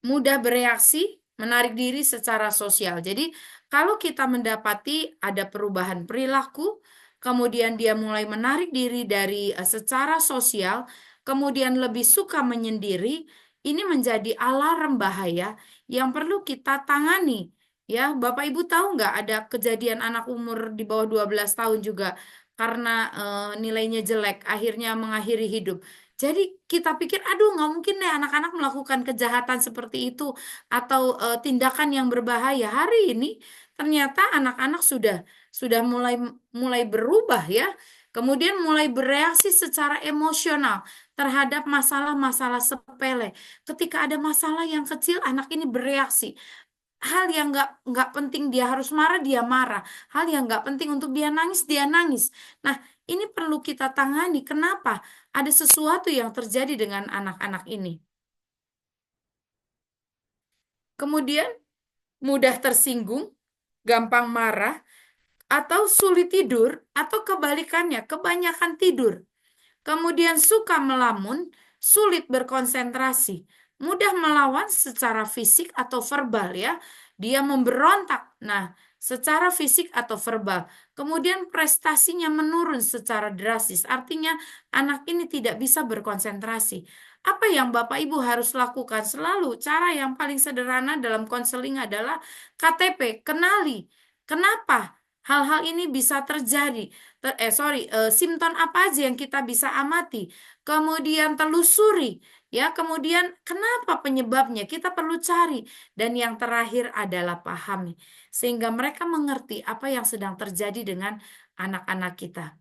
mudah bereaksi, menarik diri secara sosial. Jadi, kalau kita mendapati ada perubahan perilaku, kemudian dia mulai menarik diri dari secara sosial, kemudian lebih suka menyendiri, ini menjadi alarm bahaya yang perlu kita tangani. Ya, Bapak Ibu tahu nggak ada kejadian anak umur di bawah 12 tahun juga karena nilainya jelek, akhirnya mengakhiri hidup. Jadi kita pikir, aduh nggak mungkin deh anak-anak melakukan kejahatan seperti itu atau tindakan yang berbahaya. Hari ini ternyata anak-anak sudah mulai mulai berubah ya. Kemudian mulai bereaksi secara emosional terhadap masalah-masalah sepele. Ketika ada masalah yang kecil, anak ini bereaksi. Hal yang nggak penting dia harus marah, dia marah. Hal yang nggak penting untuk dia nangis, dia nangis. Nah, ini perlu kita tangani. Kenapa? Ada sesuatu yang terjadi dengan anak-anak ini. Kemudian mudah tersinggung, gampang marah, atau sulit tidur, atau kebalikannya, kebanyakan tidur. Kemudian suka melamun, sulit berkonsentrasi, mudah melawan secara fisik atau verbal ya. Dia memberontak. Nah, secara fisik atau verbal. Kemudian prestasinya menurun secara drastis. Artinya anak ini tidak bisa berkonsentrasi. Apa yang Bapak Ibu harus lakukan selalu? Cara yang paling sederhana dalam konseling adalah KTP, kenali. Kenapa hal-hal ini bisa terjadi? Simptom apa aja yang kita bisa amati, kemudian telusuri, ya, kemudian kenapa penyebabnya kita perlu cari, dan yang terakhir adalah pahami, sehingga mereka mengerti apa yang sedang terjadi dengan anak-anak kita.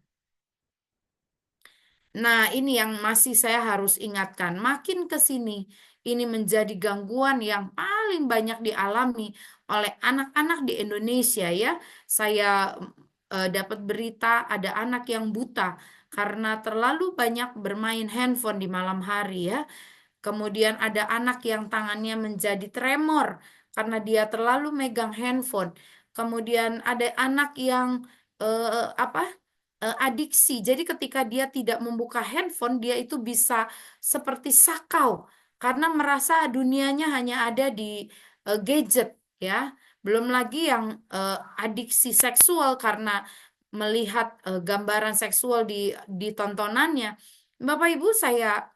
Nah, ini yang masih saya harus ingatkan. Makin ke sini, ini menjadi gangguan yang paling banyak dialami oleh anak-anak di Indonesia ya. Saya dapat berita ada anak yang buta karena terlalu banyak bermain handphone di malam hari ya. Kemudian ada anak yang tangannya menjadi tremor karena dia terlalu megang handphone. Kemudian ada anak yang adiksi. Jadi ketika dia tidak membuka handphone, dia itu bisa seperti sakau karena merasa dunianya hanya ada di gadget ya. Belum lagi yang adiksi seksual karena melihat gambaran seksual di tontonannya. Bapak Ibu, saya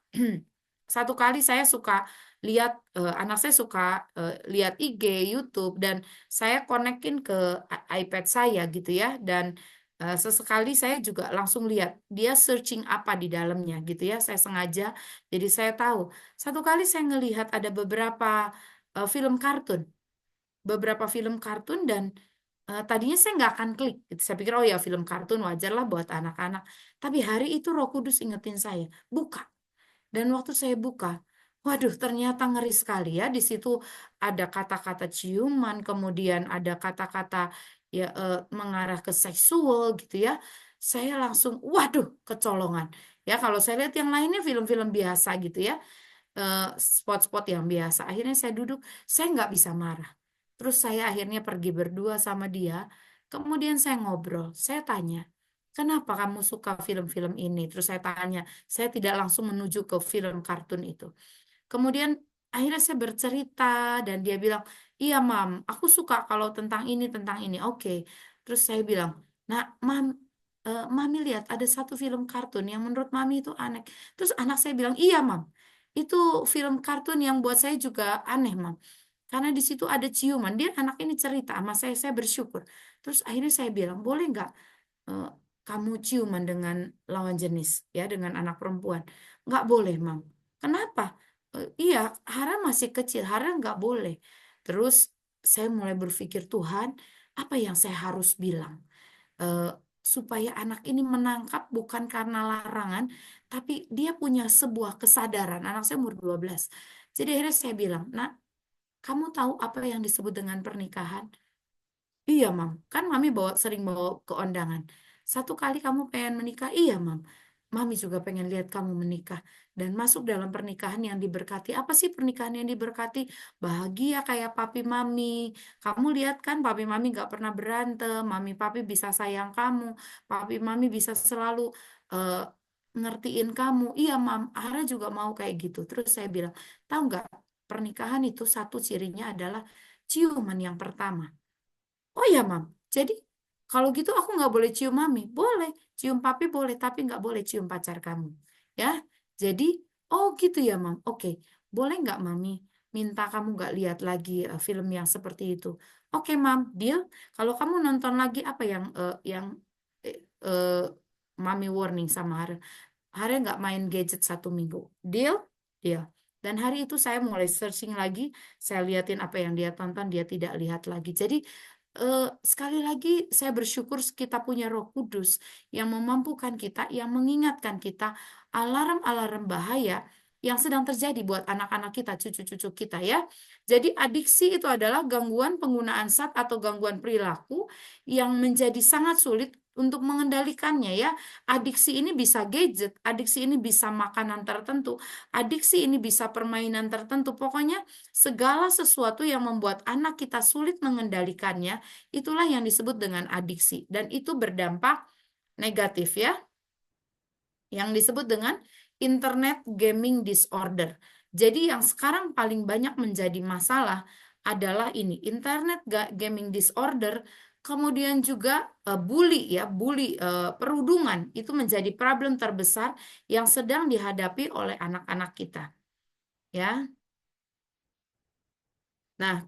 satu kali saya suka lihat anak saya suka lihat IG, YouTube, dan saya konekin ke iPad saya gitu ya, dan sesekali saya juga langsung lihat dia searching apa di dalamnya gitu ya. Saya sengaja, jadi saya tahu. Satu kali saya ngelihat ada beberapa film kartun, dan tadinya saya nggak akan klik. Gitu. Saya pikir oh ya film kartun wajarlah buat anak-anak. Tapi hari itu Roh Kudus ingetin saya, buka. Dan waktu saya buka, waduh ternyata ngeri sekali ya. Di situ ada kata-kata ciuman, kemudian ada kata-kata ya mengarah ke seksual gitu ya. Saya langsung, waduh kecolongan. Ya kalau saya lihat yang lainnya film-film biasa gitu ya, spot-spot yang biasa. Akhirnya saya duduk, saya nggak bisa marah. Terus saya akhirnya pergi berdua sama dia. Kemudian saya ngobrol, saya tanya, kenapa kamu suka film-film ini? Terus saya tanya, saya tidak langsung menuju ke film kartun itu. Kemudian akhirnya saya bercerita dan dia bilang, iya mam, aku suka kalau tentang ini, tentang ini. Oke. Terus saya bilang, nah mami lihat ada satu film kartun yang menurut mami itu aneh. Terus anak saya bilang, iya mam, itu film kartun yang buat saya juga aneh mam. Karena di situ ada ciuman. Dia anak ini cerita sama saya bersyukur. Terus akhirnya saya bilang, boleh nggak eh, kamu ciuman dengan lawan jenis, ya, dengan anak perempuan? Nggak boleh, Mam. Kenapa? Iya, Hara masih kecil, Hara nggak boleh. Terus saya mulai berpikir, Tuhan, apa yang saya harus bilang? Eh, supaya anak ini menangkap bukan karena larangan, tapi dia punya sebuah kesadaran. Anak saya umur 12. Jadi akhirnya saya bilang, nak, kamu tahu apa yang disebut dengan pernikahan? Iya, Mam. Kan Mami sering bawa ke undangan. Satu kali kamu pengen menikah? Iya, Mam. Mami juga pengen lihat kamu menikah dan masuk dalam pernikahan yang diberkati. Apa sih pernikahan yang diberkati? Bahagia kayak papi Mami. Kamu lihat kan papi Mami gak pernah berantem. Mami papi bisa sayang kamu. Papi Mami bisa selalu eh, ngertiin kamu. Iya, Mam. Ara juga mau kayak gitu. Terus saya bilang, tahu nggak? Pernikahan itu satu cirinya adalah ciuman yang pertama. Oh ya, Mam. Jadi kalau gitu aku nggak boleh cium mami. Boleh. Cium papi boleh, tapi nggak boleh cium pacar kamu. Ya. Jadi, oh gitu ya, Mam. Oke. Boleh nggak mami minta kamu nggak lihat lagi film yang seperti itu? Oke, Mam. Deal. Kalau kamu nonton lagi apa yang mami warning sama Harel. Harel nggak main gadget 1 minggu. Deal? Deal. Dan hari itu saya mulai searching lagi, saya liatin apa yang dia tonton, dia tidak lihat lagi. Jadi sekali lagi saya bersyukur kita punya Roh Kudus yang memampukan kita, yang mengingatkan kita alarm-alarm bahaya yang sedang terjadi buat anak-anak kita, cucu-cucu kita ya. Jadi adiksi itu adalah gangguan penggunaan zat atau gangguan perilaku yang menjadi sangat sulit untuk mengendalikannya ya. Adiksi ini bisa gadget, adiksi ini bisa makanan tertentu, adiksi ini bisa permainan tertentu. Pokoknya segala sesuatu yang membuat anak kita sulit mengendalikannya, itulah yang disebut dengan adiksi. Dan itu berdampak negatif ya, yang disebut dengan internet gaming disorder. Jadi yang sekarang paling banyak menjadi masalah adalah ini, internet gaming disorder, kemudian juga bully ya, perundungan itu menjadi problem terbesar yang sedang dihadapi oleh anak-anak kita. Ya. Nah,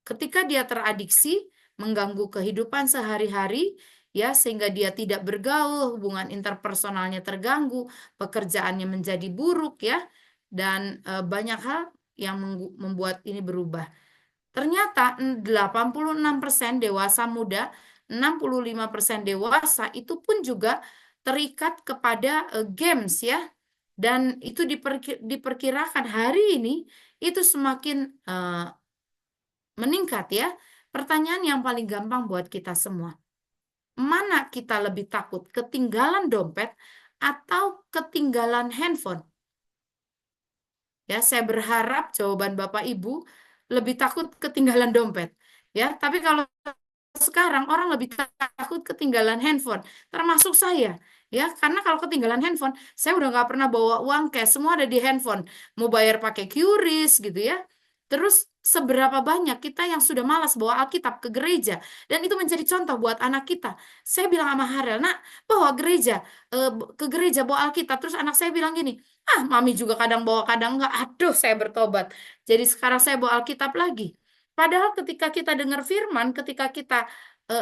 ketika dia teradiksi, mengganggu kehidupan sehari-hari, ya sehingga dia tidak bergaul, hubungan interpersonalnya terganggu, pekerjaannya menjadi buruk ya, dan banyak hal yang membuat ini berubah. Ternyata 86% dewasa muda, 65% dewasa itu pun juga terikat kepada games ya. Dan itu diperkirakan hari ini itu semakin meningkat ya. Pertanyaan yang paling gampang buat kita semua. Mana kita lebih takut? Ketinggalan dompet atau ketinggalan handphone? Ya, saya berharap jawaban Bapak Ibu lebih takut ketinggalan dompet. Ya, tapi kalau sekarang orang lebih takut ketinggalan handphone, termasuk saya. Ya, karena kalau ketinggalan handphone, saya udah nggak pernah bawa uang cash, semua ada di handphone. Mau bayar pakai QRIS gitu ya. Terus seberapa banyak kita yang sudah malas bawa Alkitab ke gereja, dan itu menjadi contoh buat anak kita. Saya bilang sama Harel, nak bawa ke gereja bawa Alkitab. Terus anak saya bilang gini, mami juga kadang bawa kadang enggak. Aduh, saya bertobat. Jadi sekarang saya bawa Alkitab lagi. Padahal ketika kita dengar firman, ketika kita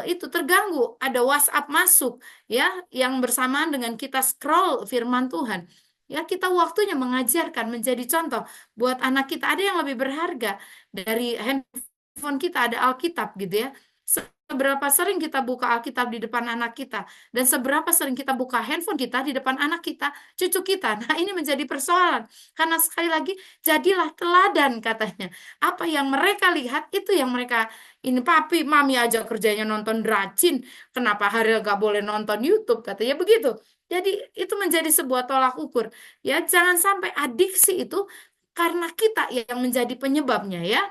itu terganggu, ada WhatsApp masuk ya yang bersamaan dengan kita scroll firman Tuhan. Ya, kita waktunya mengajarkan, menjadi contoh buat anak kita. Ada yang lebih berharga dari handphone kita, ada Alkitab gitu ya. Seberapa sering kita buka Alkitab di depan anak kita, dan seberapa sering kita buka handphone kita di depan anak kita, cucu kita. Nah, ini menjadi persoalan. Karena sekali lagi, jadilah teladan katanya. Apa yang mereka lihat, itu yang mereka, ini papi, mami aja kerjanya nonton rajin, kenapa Haril gak boleh nonton YouTube, katanya begitu. Jadi itu menjadi sebuah tolak ukur. Ya, jangan sampai adiksi itu karena kita yang menjadi penyebabnya ya.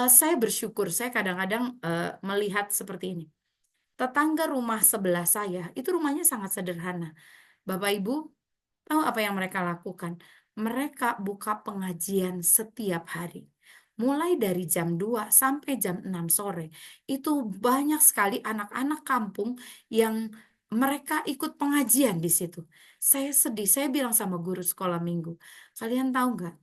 Saya bersyukur, saya kadang-kadang melihat seperti ini. Tetangga rumah sebelah saya, itu rumahnya sangat sederhana. Bapak Ibu, tahu apa yang mereka lakukan? Mereka buka pengajian setiap hari. Mulai dari jam 2 sampai jam 6 sore. Itu banyak sekali anak-anak kampung yang mereka ikut pengajian di situ. Saya sedih, saya bilang sama guru sekolah minggu, kalian tahu nggak?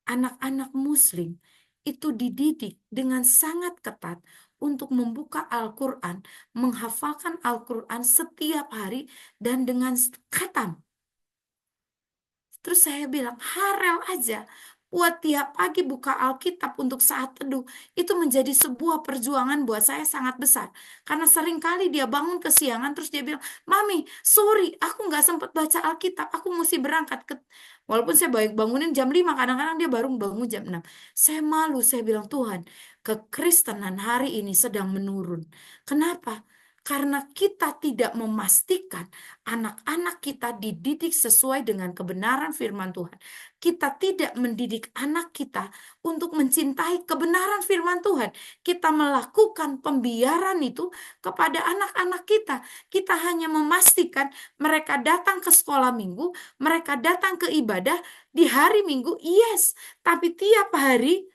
Anak-anak muslim itu dididik dengan sangat ketat untuk membuka Al-Quran, menghafalkan Al-Quran setiap hari dan dengan khatam. Terus saya bilang, Harel aja buat tiap pagi buka Alkitab untuk saat teduh, itu menjadi sebuah perjuangan buat saya sangat besar. Karena seringkali dia bangun kesiangan, terus dia bilang, Mami, sorry, aku nggak sempat baca Alkitab, aku mesti berangkat ke... Walaupun saya baik bangunin jam 5, kadang-kadang dia baru bangun jam 6. Saya malu, saya bilang, Tuhan, kekristenan hari ini sedang menurun. Kenapa? Karena kita tidak memastikan anak-anak kita dididik sesuai dengan kebenaran firman Tuhan. Kita tidak mendidik anak kita untuk mencintai kebenaran firman Tuhan. Kita melakukan pembiaran itu kepada anak-anak kita. Kita hanya memastikan mereka datang ke sekolah minggu, mereka datang ke ibadah di hari Minggu, yes. Tapi tiap hari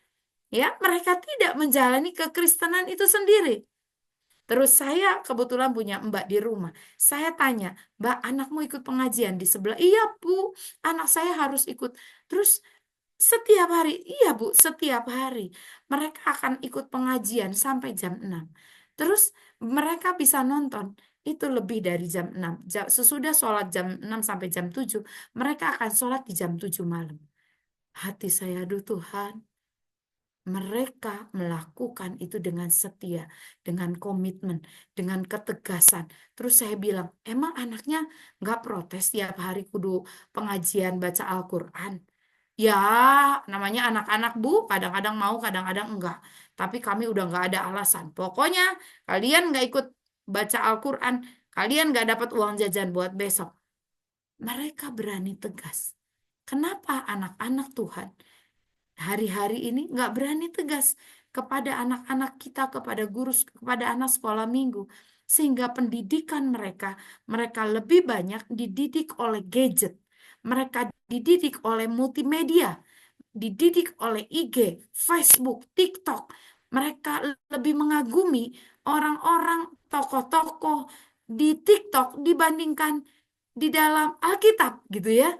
Ya, mereka tidak menjalani kekristenan itu sendiri. Terus saya kebetulan punya mbak di rumah. Saya tanya, Mbak, anakmu ikut pengajian di sebelah? Iya, Bu, anak saya harus ikut. Terus setiap hari, iya Bu, setiap hari. Mereka akan ikut pengajian sampai jam 6. Terus mereka bisa nonton itu lebih dari jam 6. Sesudah sholat jam 6 sampai jam 7, mereka akan sholat di jam 7 malam. Hati saya, aduh Tuhan, mereka melakukan itu dengan setia, dengan komitmen, dengan ketegasan. Terus saya bilang, emang anaknya nggak protes tiap hari kudu pengajian baca Al-Quran? Ya, namanya anak-anak Bu, kadang-kadang mau, kadang-kadang enggak. Tapi kami udah nggak ada alasan. Pokoknya kalian nggak ikut baca Al-Quran, kalian nggak dapat uang jajan buat besok. Mereka berani tegas. Kenapa anak-anak Tuhan hari-hari ini nggak berani tegas kepada anak-anak kita, kepada guru, kepada anak sekolah minggu? Sehingga pendidikan mereka, mereka lebih banyak dididik oleh gadget. Mereka dididik oleh multimedia, dididik oleh IG, Facebook, TikTok. Mereka lebih mengagumi orang-orang tokoh-tokoh di TikTok dibandingkan di dalam Alkitab gitu ya.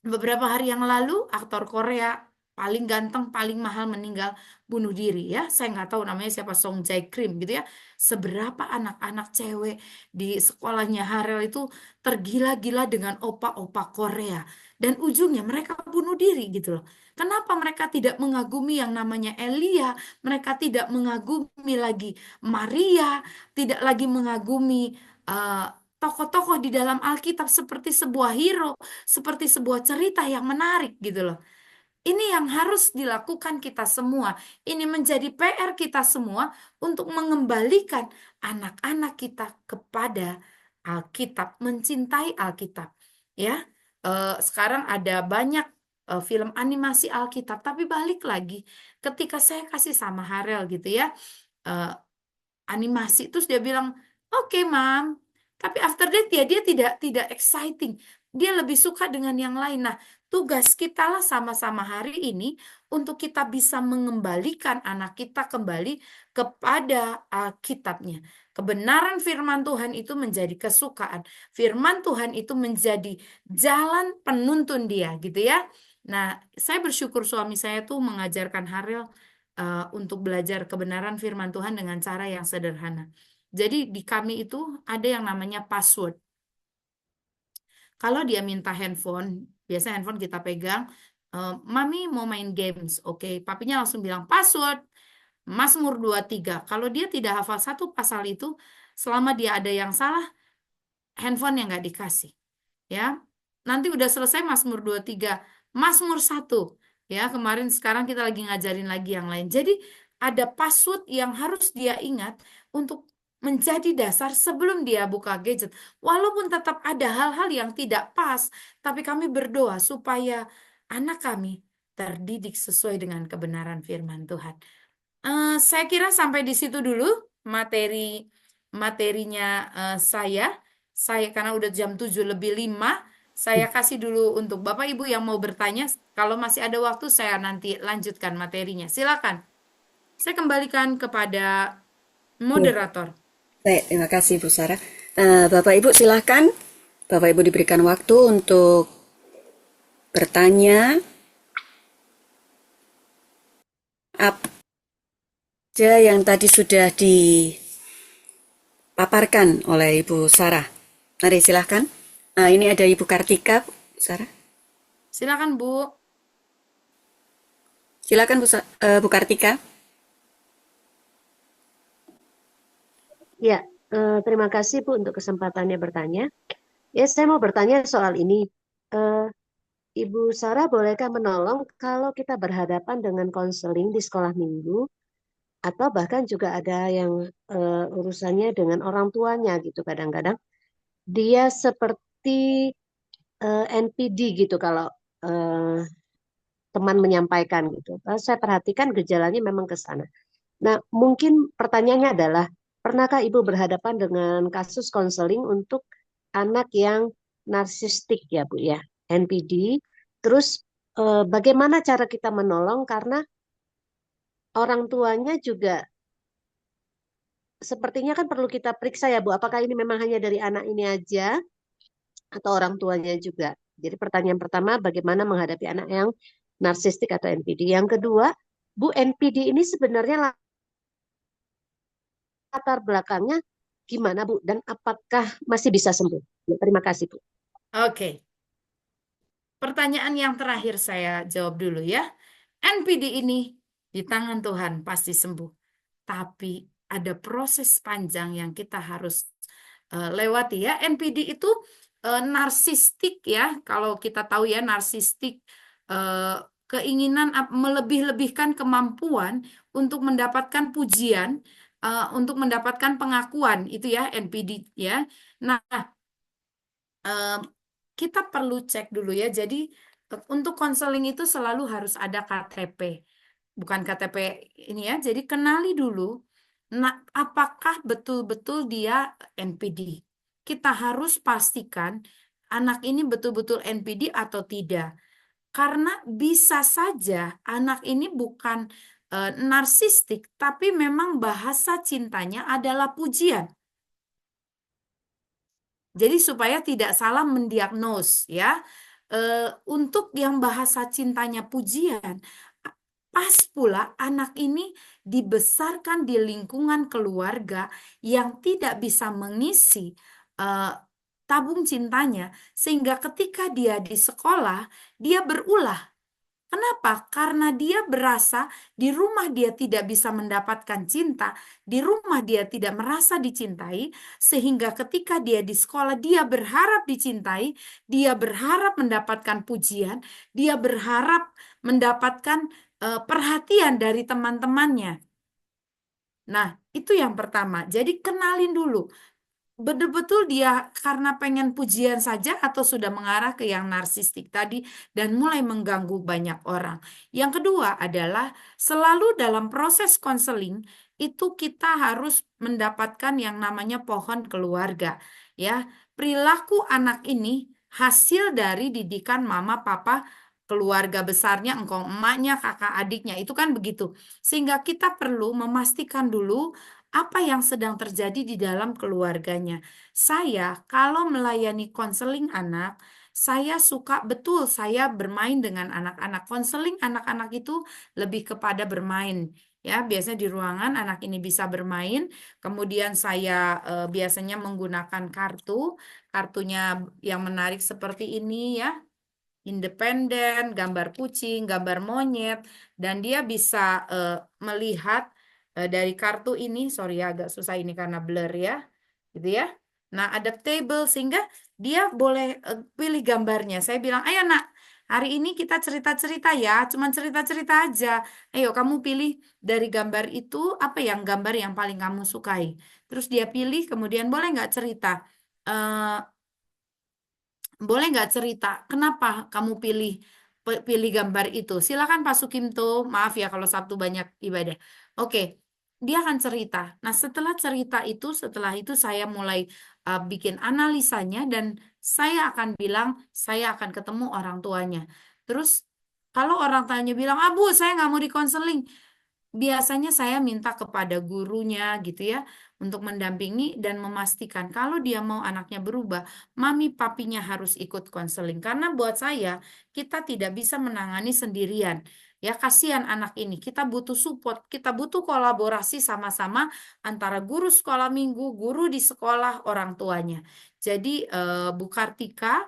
Beberapa hari yang lalu aktor Korea paling ganteng, paling mahal meninggal bunuh diri ya. Saya nggak tahu namanya siapa, Song Jae Krim gitu ya. Seberapa anak-anak cewek di sekolahnya Harel itu tergila-gila dengan opa-opa Korea. Dan ujungnya mereka bunuh diri gitu loh. Kenapa mereka tidak mengagumi yang namanya Elia? Mereka tidak mengagumi lagi Maria, tidak lagi mengagumi eh, tokoh-tokoh di dalam Alkitab seperti sebuah hero, seperti sebuah cerita yang menarik gitu loh. Ini yang harus dilakukan kita semua. Ini menjadi PR kita semua untuk mengembalikan anak-anak kita kepada Alkitab, mencintai Alkitab. Ya, sekarang ada banyak film animasi Alkitab, tapi balik lagi, ketika saya kasih sama Harel gitu ya, eh, animasi, terus dia bilang, oke, Mam. Tapi after that dia tidak exciting. Dia lebih suka dengan yang lain. Nah, tugas kita lah sama-sama hari ini untuk kita bisa mengembalikan anak kita kembali kepada Alkitabnya. Kebenaran firman Tuhan itu menjadi kesukaan. Firman Tuhan itu menjadi jalan penuntun dia gitu ya. Nah, saya bersyukur suami saya tuh mengajarkan Haril untuk belajar kebenaran firman Tuhan dengan cara yang sederhana. Jadi di kami itu ada yang namanya password. Kalau dia minta handphone, biasa handphone kita pegang, Mami mau main games, oke. Papinya langsung bilang password, Mazmur 23. Kalau dia tidak hafal satu pasal itu, selama dia ada yang salah, handphone yang nggak dikasih. Ya, nanti udah selesai Mazmur 23, Mazmur 1. Ya, kemarin sekarang kita lagi ngajarin lagi yang lain. Jadi ada password yang harus dia ingat untuk menjadi dasar sebelum dia buka gadget. Walaupun tetap ada hal-hal yang tidak pas, tapi kami berdoa supaya anak kami terdidik sesuai dengan kebenaran firman Tuhan. Saya kira sampai di situ dulu materinya saya. Saya karena udah jam 7:05, saya kasih dulu untuk Bapak Ibu yang mau bertanya. Kalau masih ada waktu, saya nanti lanjutkan materinya. Silakan. Saya kembalikan kepada moderator. Baik, terima kasih Bu Sarah. Bapak Ibu silahkan. Bapak Ibu diberikan waktu untuk bertanya. Apa yang tadi sudah dipaparkan oleh Ibu Sarah. Mari silahkan. Ini ada Ibu Kartika, Bu Sarah. Silakan Bu. Silakan Bu Kartika. Ya, terima kasih Bu untuk kesempatannya bertanya. Ya, saya mau bertanya soal ini. Ibu Sarah, bolehkah menolong kalau kita berhadapan dengan konseling di sekolah minggu, atau bahkan juga ada yang urusannya dengan orang tuanya gitu, kadang-kadang dia seperti NPD gitu kalau teman menyampaikan gitu. Saya perhatikan gejalanya memang ke sana. Nah, mungkin pertanyaannya adalah, pernahkah Ibu berhadapan dengan kasus konseling untuk anak yang narsistik ya Bu ya, NPD? Terus bagaimana cara kita menolong, karena orang tuanya juga sepertinya kan perlu kita periksa ya Bu, apakah ini memang hanya dari anak ini aja atau orang tuanya juga. Jadi pertanyaan pertama, bagaimana menghadapi anak yang narsistik atau NPD. Yang kedua, Bu, NPD ini sebenarnya latar belakangnya gimana Bu, dan apakah masih bisa sembuh? Ya, terima kasih Bu. Oke. Pertanyaan yang terakhir saya jawab dulu ya. NPD ini di tangan Tuhan pasti sembuh. Tapi ada proses panjang yang kita harus lewati ya. NPD itu narsistik ya. Kalau kita tahu ya narsistik keinginan melebih-lebihkan kemampuan untuk mendapatkan pujian, untuk mendapatkan pengakuan itu ya NPD ya. Nah, eh, kita perlu cek dulu ya. Jadi untuk konseling itu selalu harus ada KTP. Bukan KTP ini ya. Jadi kenali dulu, nah, apakah betul-betul dia NPD. Kita harus pastikan anak ini betul-betul NPD atau tidak. Karena bisa saja anak ini bukan narsistik, tapi memang bahasa cintanya adalah pujian. Jadi supaya tidak salah mendiagnos ya. Untuk yang bahasa cintanya pujian, pas pula anak ini dibesarkan di lingkungan keluarga yang tidak bisa mengisi eh, tabung cintanya, sehingga ketika dia di sekolah, dia berulah. Kenapa? Karena dia berasa di rumah dia tidak bisa mendapatkan cinta, di rumah dia tidak merasa dicintai, sehingga ketika dia di sekolah dia berharap dicintai, dia berharap mendapatkan pujian, dia berharap mendapatkan perhatian dari teman-temannya. Nah, itu yang pertama. Jadi kenalin dulu betul-betul dia karena pengen pujian saja atau sudah mengarah ke yang narsistik tadi dan mulai mengganggu banyak orang. Yang kedua adalah selalu dalam proses konseling itu kita harus mendapatkan yang namanya pohon keluarga. Ya, perilaku anak ini hasil dari didikan mama, papa, keluarga besarnya, engkau, emaknya, kakak, adiknya. Itu kan begitu. Sehingga kita perlu memastikan dulu apa yang sedang terjadi di dalam keluarganya. Saya kalau melayani konseling anak, saya suka betul saya bermain dengan anak-anak. Konseling anak-anak itu lebih kepada bermain. Ya, biasanya di ruangan anak ini bisa bermain. Kemudian saya biasanya menggunakan kartunya yang menarik seperti ini ya, independen, gambar kucing, gambar monyet, dan dia bisa melihat dari kartu ini, sorry ya agak susah ini karena blur ya, gitu ya. Nah, adaptable sehingga dia boleh pilih gambarnya. Saya bilang, ayo nak, hari ini kita cerita-cerita ya, cuman cerita-cerita aja. Ayo kamu pilih dari gambar itu apa yang gambar yang paling kamu sukai. Terus dia pilih, kemudian boleh nggak cerita? Eh, Boleh nggak cerita kenapa kamu pilih gambar itu? Silakan Pak Sukimto. Maaf ya kalau Sabtu banyak ibadah. Oke, dia akan cerita. Nah, setelah itu saya mulai bikin analisanya dan saya akan bilang saya akan ketemu orang tuanya. Terus kalau orang tuanya bilang, "Ah, Bu, saya nggak mau dikonseling." Biasanya saya minta kepada gurunya gitu ya untuk mendampingi dan memastikan kalau dia mau anaknya berubah, mami papinya harus ikut konseling. Karena buat saya kita tidak bisa menangani sendirian. Ya kasihan anak ini, kita butuh support, kita butuh kolaborasi sama-sama antara guru sekolah minggu, guru di sekolah, orang tuanya. Jadi Bu Kartika,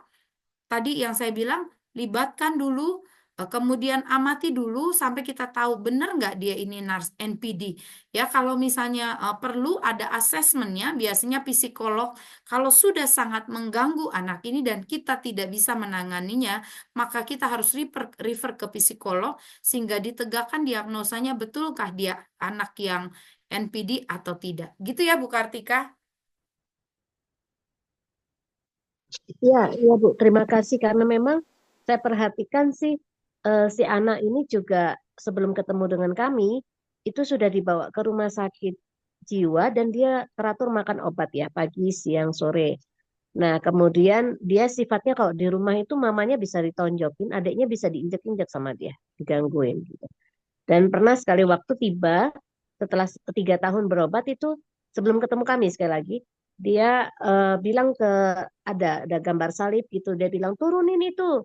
tadi yang saya bilang, libatkan dulu, kemudian amati dulu sampai kita tahu benar nggak dia ini NPD. Ya, kalau misalnya perlu ada asesmennya, biasanya psikolog, kalau sudah sangat mengganggu anak ini dan kita tidak bisa menanganinya, maka kita harus refer ke psikolog sehingga ditegakkan diagnosanya betulkah dia anak yang NPD atau tidak. Gitu ya, Bu Kartika? Iya, iya Bu, terima kasih karena memang saya perhatikan sih si anak ini juga sebelum ketemu dengan kami itu sudah dibawa ke rumah sakit jiwa dan dia teratur makan obat ya pagi, siang, sore. Nah, kemudian dia sifatnya kalau di rumah itu mamanya bisa ditonjokin, adiknya bisa diinjek-injek sama dia, digangguin gitu. Dan pernah sekali waktu tiba setelah 3 tahun berobat itu, sebelum ketemu kami sekali lagi, dia bilang ada gambar salib gitu, dia bilang turunin itu,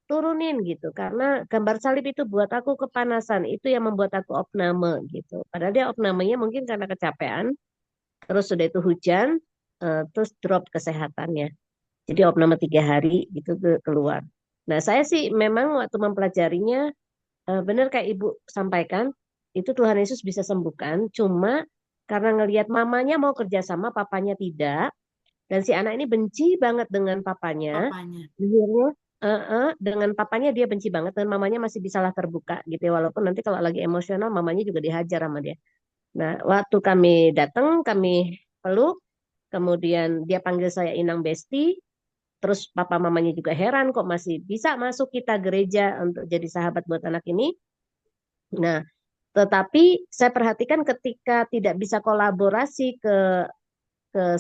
turunin gitu, karena gambar salib itu buat aku kepanasan, itu yang membuat aku opname gitu. Padahal dia opnamenya mungkin karena kecapean, terus sudah itu hujan, terus drop kesehatannya. Jadi opname 3 hari gitu keluar. Nah saya sih memang waktu mempelajarinya, benar kayak Ibu sampaikan, itu Tuhan Yesus bisa sembuhkan, cuma karena ngelihat mamanya mau kerjasama, papanya tidak, dan si anak ini benci banget dengan papanya, Papanya. akhirnya dengan papanya dia benci banget, dan mamanya masih bisalah terbuka gitu ya, walaupun nanti kalau lagi emosional mamanya juga dihajar sama dia. Nah, waktu kami datang, kami peluk, kemudian dia panggil saya Inang Besti, terus papa mamanya juga heran kok masih bisa masuk kita gereja untuk jadi sahabat buat anak ini. Nah, tetapi saya perhatikan ketika tidak bisa kolaborasi ke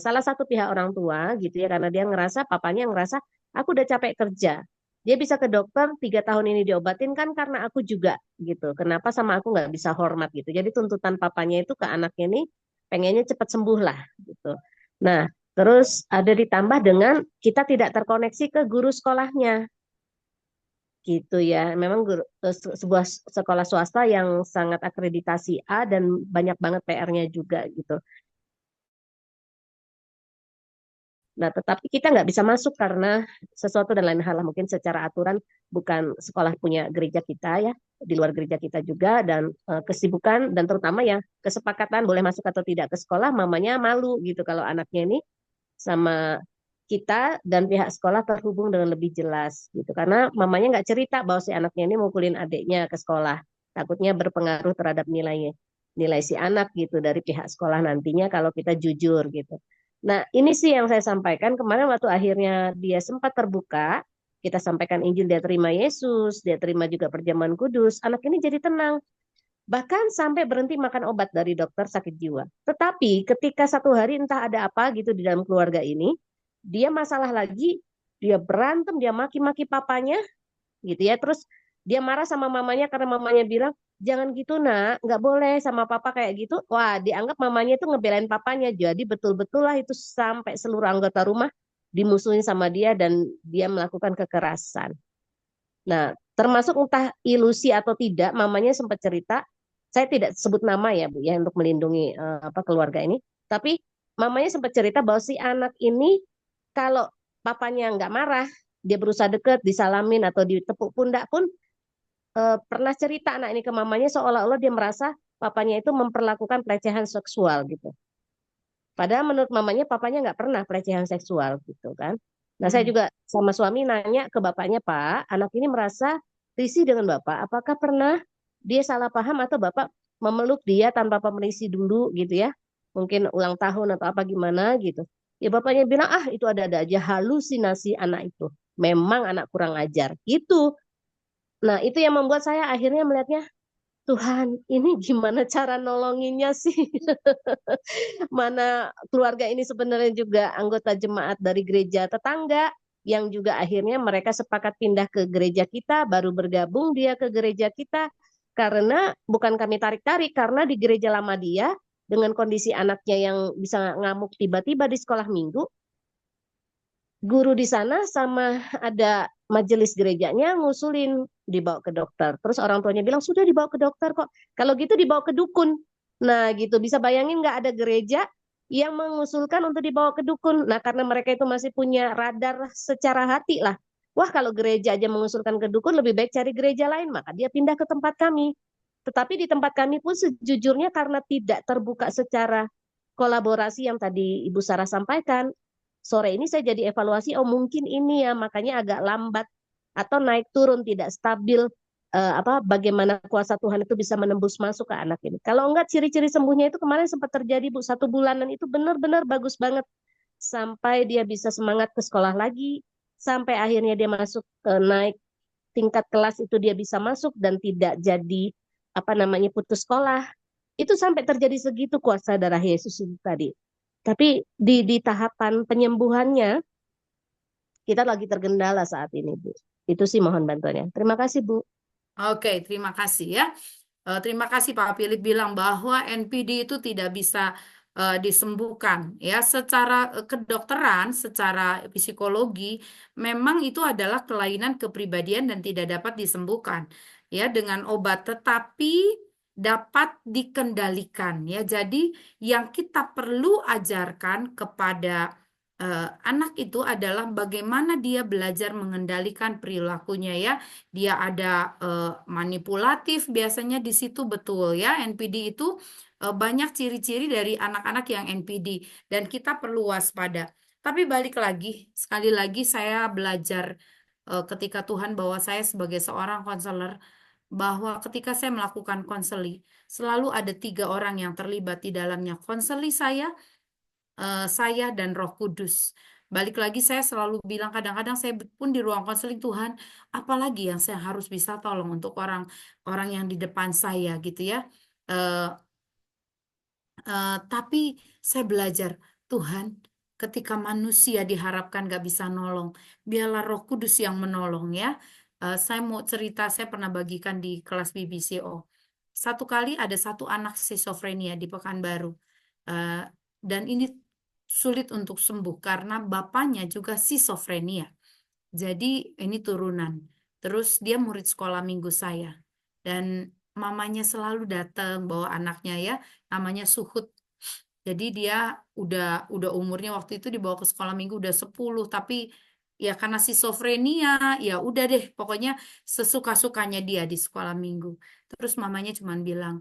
salah satu pihak orang tua gitu ya, karena dia ngerasa, papanya ngerasa aku udah capek kerja. Dia bisa ke dokter 3 tahun ini diobatin kan karena aku juga gitu. Kenapa sama aku nggak bisa hormat gitu. Jadi tuntutan papanya itu ke anaknya ini pengennya cepat sembuh lah gitu. Nah, terus ada ditambah dengan kita tidak terkoneksi ke guru sekolahnya gitu ya. Memang sebuah sekolah swasta yang sangat akreditasi A dan banyak banget PR-nya juga gitu. Nah, tetapi kita nggak bisa masuk karena sesuatu dan lain hal lah. Mungkin secara aturan bukan sekolah punya gereja kita ya, di luar gereja kita juga, dan kesibukan dan terutama ya kesepakatan boleh masuk atau tidak ke sekolah, mamanya malu gitu kalau anaknya ini sama kita dan pihak sekolah terhubung dengan lebih jelas gitu. Karena mamanya nggak cerita bahwa si anaknya ini mukulin adiknya ke sekolah. Takutnya berpengaruh terhadap nilai si anak gitu dari pihak sekolah nantinya kalau kita jujur gitu. Nah, ini sih yang saya sampaikan kemarin waktu akhirnya dia sempat terbuka, kita sampaikan Injil, dia terima Yesus, dia terima juga perjamuan kudus, anak ini jadi tenang. Bahkan sampai berhenti makan obat dari dokter sakit jiwa. Tetapi ketika 1 hari entah ada apa gitu di dalam keluarga ini, dia masalah lagi, dia berantem, dia maki-maki papanya, gitu ya. Terus dia marah sama mamanya karena mamanya bilang, jangan gitu nak, nggak boleh sama papa kayak gitu. Wah, dianggap mamanya itu ngebelain papanya. Jadi betul-betul lah itu sampai seluruh anggota rumah dimusuhin sama dia dan dia melakukan kekerasan. Nah, termasuk entah ilusi atau tidak, mamanya sempat cerita, saya tidak sebut nama ya Bu ya untuk melindungi keluarga ini, tapi mamanya sempat cerita bahwa si anak ini kalau papanya nggak marah, dia berusaha deket, disalamin atau ditepuk pundak pun, pernah cerita anak ini ke mamanya seolah-olah dia merasa papanya itu memperlakukan pelecehan seksual gitu. Padahal menurut mamanya papanya nggak pernah pelecehan seksual gitu kan. Nah saya juga sama suami nanya ke bapaknya, Pak, anak ini merasa risih dengan bapak. Apakah pernah dia salah paham atau bapak memeluk dia tanpa permisi dulu gitu ya? Mungkin ulang tahun atau apa gimana gitu. Ya bapaknya bilang, ah itu ada-ada aja halusinasi anak itu. Memang anak kurang ajar gitu. Nah itu yang membuat saya akhirnya melihatnya, Tuhan, ini gimana cara nolonginnya sih? Mana keluarga ini sebenarnya juga anggota jemaat dari gereja tetangga, yang juga akhirnya mereka sepakat pindah ke gereja kita, baru bergabung dia ke gereja kita, karena bukan kami tarik-tarik, karena di gereja lama dia, dengan kondisi anaknya yang bisa ngamuk tiba-tiba di sekolah minggu, guru di sana sama ada majelis gerejanya ngusulin dibawa ke dokter. Terus orang tuanya bilang sudah dibawa ke dokter kok. Kalau gitu dibawa ke dukun. Nah gitu bisa bayangin nggak ada gereja yang mengusulkan untuk dibawa ke dukun. Nah karena mereka itu masih punya radar secara hati lah. Wah kalau gereja aja mengusulkan ke dukun lebih baik cari gereja lain. Maka dia pindah ke tempat kami. Tetapi di tempat kami pun sejujurnya karena tidak terbuka secara kolaborasi yang tadi Ibu Sarah sampaikan, sore ini saya jadi evaluasi, oh mungkin ini ya makanya agak lambat atau naik turun tidak stabil, bagaimana kuasa Tuhan itu bisa menembus masuk ke anak ini. Kalau enggak ciri-ciri sembuhnya itu kemarin sempat terjadi Bu, 1 bulanan itu benar-benar bagus banget sampai dia bisa semangat ke sekolah lagi, sampai akhirnya dia masuk naik tingkat kelas itu dia bisa masuk dan tidak jadi putus sekolah. Itu sampai terjadi segitu kuasa darah Yesus itu tadi. Tapi di tahapan penyembuhannya kita lagi tergendala saat ini, Bu. Itu sih mohon bantuannya. Terima kasih, Bu. Oke, terima kasih ya. Terima kasih Pak Philip bilang bahwa NPD itu tidak bisa disembuhkan ya secara kedokteran, secara psikologi memang itu adalah kelainan kepribadian dan tidak dapat disembuhkan ya dengan obat, tetapi dapat dikendalikan ya. Jadi yang kita perlu ajarkan kepada anak itu adalah bagaimana dia belajar mengendalikan perilakunya ya. Dia ada manipulatif biasanya di situ, betul ya. NPD itu banyak ciri-ciri dari anak-anak yang NPD dan kita perlu waspada. Tapi balik lagi, sekali lagi saya belajar ketika Tuhan bawa saya sebagai seorang konselor, bahwa ketika saya melakukan konseli, selalu ada 3 orang yang terlibat di dalamnya. Konseli saya dan Roh Kudus. Balik lagi saya selalu bilang, kadang-kadang saya pun di ruang konseling, Tuhan, apalagi yang saya harus bisa tolong untuk orang yang di depan saya gitu ya. Eh, tapi saya belajar, Tuhan, ketika manusia diharapkan gak bisa nolong, biarlah Roh Kudus yang menolong ya. Saya mau cerita, saya pernah bagikan di kelas BBCO. Satu kali ada satu anak skizofrenia di Pekanbaru. Eh, dan ini sulit untuk sembuh karena bapaknya juga skizofrenia. Jadi ini turunan. Terus dia murid sekolah minggu saya. Dan mamanya selalu datang bawa anaknya ya, namanya Suhut. Jadi dia udah umurnya waktu itu dibawa ke sekolah minggu udah 10, tapi ya karena skizofrenia, ya udah deh pokoknya sesuka-sukanya dia di sekolah minggu. Terus mamanya cuman bilang,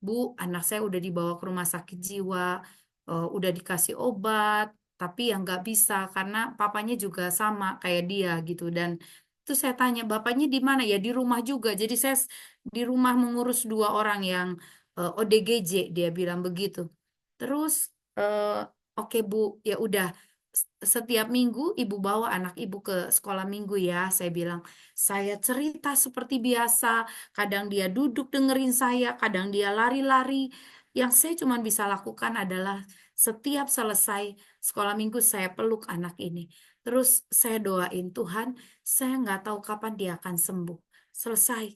"Bu, anak saya udah dibawa ke rumah sakit jiwa, udah dikasih obat, tapi yang nggak bisa karena papanya juga sama kayak dia gitu." Dan itu saya tanya, "Bapaknya di mana?" Ya di rumah juga. Jadi saya di rumah mengurus 2 orang yang ODGJ, dia bilang begitu. Terus eh, oke Bu, ya udah setiap minggu ibu bawa anak ibu ke sekolah minggu ya. Saya bilang, saya cerita seperti biasa. Kadang dia duduk dengerin saya, kadang dia lari-lari. Yang saya cuma bisa lakukan adalah setiap selesai sekolah minggu saya peluk anak ini. Terus saya doain, Tuhan, saya nggak tahu kapan dia akan sembuh. Selesai.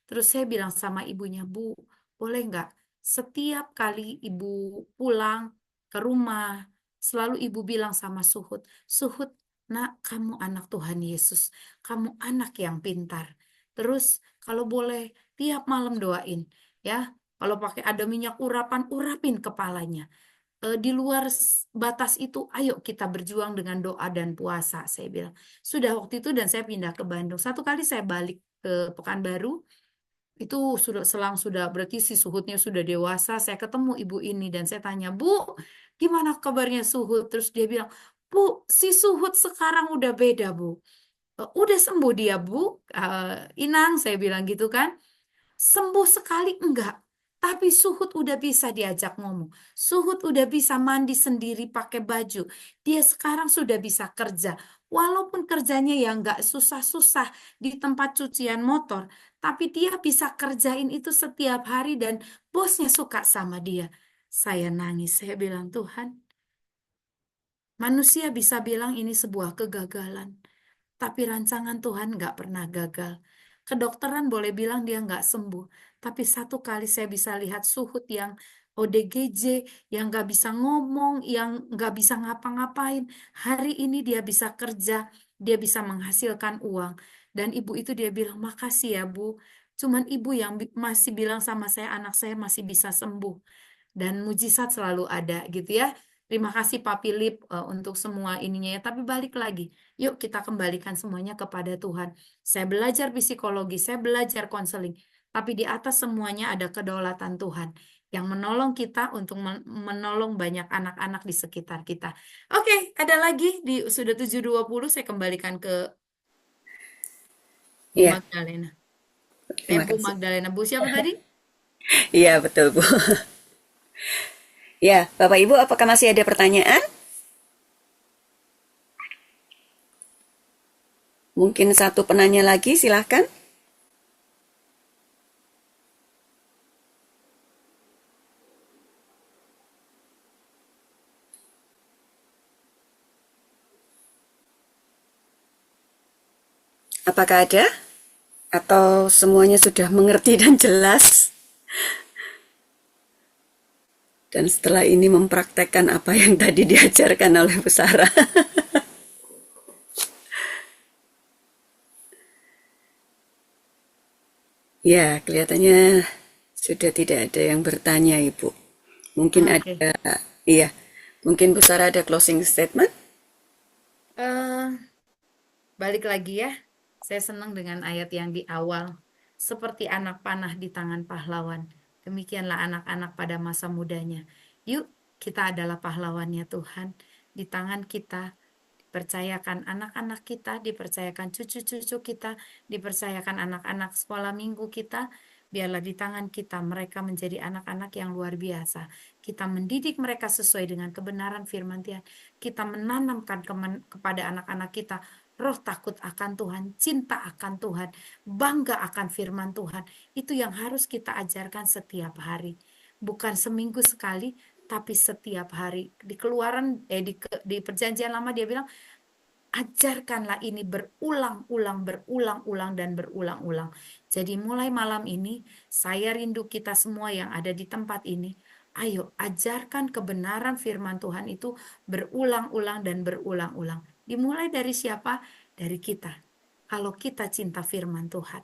Terus saya bilang sama ibunya, Bu, boleh nggak setiap kali ibu pulang ke rumah, selalu ibu bilang sama Suhut, Suhut, nak, kamu anak Tuhan Yesus, kamu anak yang pintar. Terus kalau boleh tiap malam doain, ya. Kalau pakai ada minyak urapan, urapin kepalanya. Di luar batas itu, ayo kita berjuang dengan doa dan puasa, saya bilang. Sudah waktu itu dan saya pindah ke Bandung. Satu kali saya balik ke Pekanbaru, itu sudah berarti si Suhutnya sudah dewasa. Saya ketemu ibu ini dan saya tanya, Bu, gimana kabarnya Suhut? Terus dia bilang, Bu, si Suhut sekarang udah beda, Bu. Udah sembuh dia, Bu. Inang, saya bilang gitu kan. Sembuh sekali enggak. Tapi Suhut udah bisa diajak ngomong. Suhut udah bisa mandi sendiri pakai baju. Dia sekarang sudah bisa kerja. Walaupun kerjanya yang enggak susah-susah di tempat cucian motor. Tapi dia bisa kerjain itu setiap hari dan bosnya suka sama dia. Saya nangis. Saya bilang, Tuhan, manusia bisa bilang ini sebuah kegagalan. Tapi rancangan Tuhan nggak pernah gagal. Kedokteran boleh bilang dia nggak sembuh. Tapi satu kali saya bisa lihat Suhut yang ODGJ, yang nggak bisa ngomong, yang nggak bisa ngapa-ngapain. Hari ini dia bisa kerja, dia bisa menghasilkan uang. Dan ibu itu dia bilang, makasih ya Bu. Cuman ibu yang masih bilang sama saya, anak saya masih bisa sembuh. Dan mujizat selalu ada gitu ya. Terima kasih Pak Philip untuk semua ininya ya. Tapi balik lagi, yuk kita kembalikan semuanya kepada Tuhan. Saya belajar psikologi, saya belajar konseling. Tapi di atas semuanya ada kedaulatan Tuhan yang menolong kita untuk menolong banyak anak-anak di sekitar kita. Oke, ada lagi di sudah 7.20 saya kembalikan ke Bu Iya, Magdalena. terima Bu kasih. Magdalena. Bu siapa tadi? Iya, betul, Bu. Ya, Bapak Ibu, apakah masih ada pertanyaan? Mungkin satu penanya lagi, silahkan. Apakah ada? Atau semuanya sudah mengerti dan jelas? Dan setelah ini mempraktekkan apa yang tadi diajarkan oleh Bu Sarah. Ya, kelihatannya sudah tidak ada yang bertanya, Ibu. Mungkin Oke. ada, iya. Mungkin Bu Sarah ada closing statement? Eh, Balik lagi ya, saya senang dengan ayat yang di awal. Seperti anak panah di tangan pahlawan, demikianlah anak-anak pada masa mudanya. Yuk, kita adalah pahlawannya Tuhan. Di tangan kita, dipercayakan anak-anak kita, dipercayakan cucu-cucu kita, dipercayakan anak-anak sekolah minggu kita. Biarlah di tangan kita mereka menjadi anak-anak yang luar biasa. Kita mendidik mereka sesuai dengan kebenaran firman Tuhan. Kita menanamkan kepada anak-anak kita roh takut akan Tuhan, cinta akan Tuhan, bangga akan firman Tuhan. Itu yang harus kita ajarkan setiap hari. Bukan seminggu sekali, tapi setiap hari. Di Keluaran, di Perjanjian Lama dia bilang, ajarkanlah ini berulang-ulang, berulang-ulang, dan berulang-ulang. Jadi mulai malam ini, saya rindu kita semua yang ada di tempat ini. Ayo, ajarkan kebenaran firman Tuhan itu berulang-ulang dan berulang-ulang. Dimulai dari siapa? Dari kita. Kalau kita cinta firman Tuhan,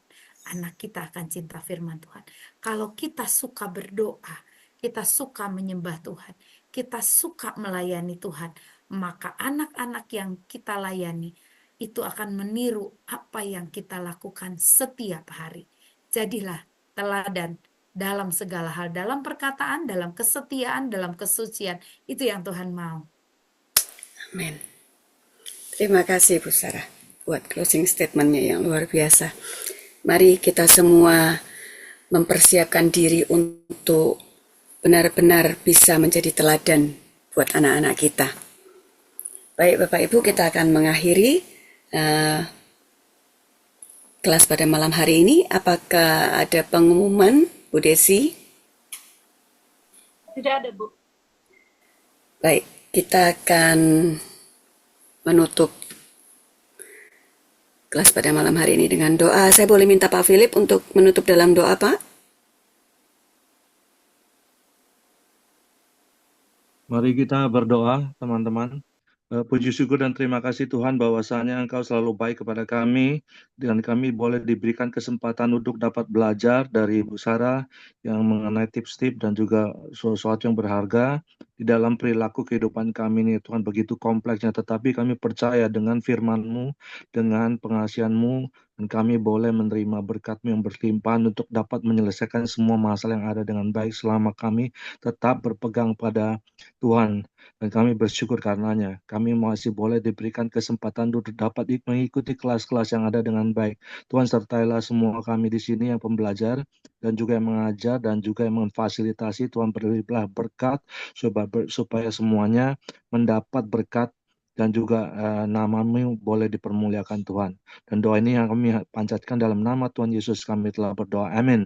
anak kita akan cinta firman Tuhan. Kalau kita suka berdoa, kita suka menyembah Tuhan, kita suka melayani Tuhan, maka anak-anak yang kita layani itu akan meniru apa yang kita lakukan setiap hari. Jadilah teladan dalam segala hal, dalam perkataan, dalam kesetiaan, dalam kesucian. Itu yang Tuhan mau. Amin. Terima kasih Bu Sarah buat closing statementnya yang luar biasa. Mari kita semua mempersiapkan diri untuk benar-benar bisa menjadi teladan buat anak-anak kita. Baik Bapak Ibu, kita akan mengakhiri kelas pada malam hari ini. Apakah ada pengumuman, Bu Desi? Tidak ada, Bu. Baik, kita akan menutup kelas pada malam hari ini dengan doa. Saya boleh minta Pak Philip untuk menutup dalam doa, Pak? Mari kita berdoa, teman-teman. Puji syukur dan terima kasih Tuhan bahwasanya Engkau selalu baik kepada kami dan kami boleh diberikan kesempatan untuk dapat belajar dari Ibu Sarah yang mengenai tips-tips dan juga sesuatu yang berharga di dalam perilaku kehidupan kami ini. Tuhan begitu kompleksnya, tetapi kami percaya dengan firman-Mu, dengan pengasihan-Mu, dan kami boleh menerima berkat-Mu yang berlimpah untuk dapat menyelesaikan semua masalah yang ada dengan baik selama kami tetap berpegang pada Tuhan. Dan kami bersyukur karenanya. Kami masih boleh diberikan kesempatan untuk dapat mengikuti kelas-kelas yang ada dengan baik. Tuhan sertailah semua kami di sini yang pembelajar dan juga yang mengajar dan juga yang memfasilitasi. Tuhan berilah berkat supaya semuanya mendapat berkat dan juga nama-Mu boleh dipermuliakan Tuhan. Dan doa ini yang kami panjatkan dalam nama Tuhan Yesus kami telah berdoa. Amin.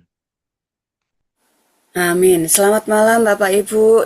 Amin. Selamat malam Bapak Ibu.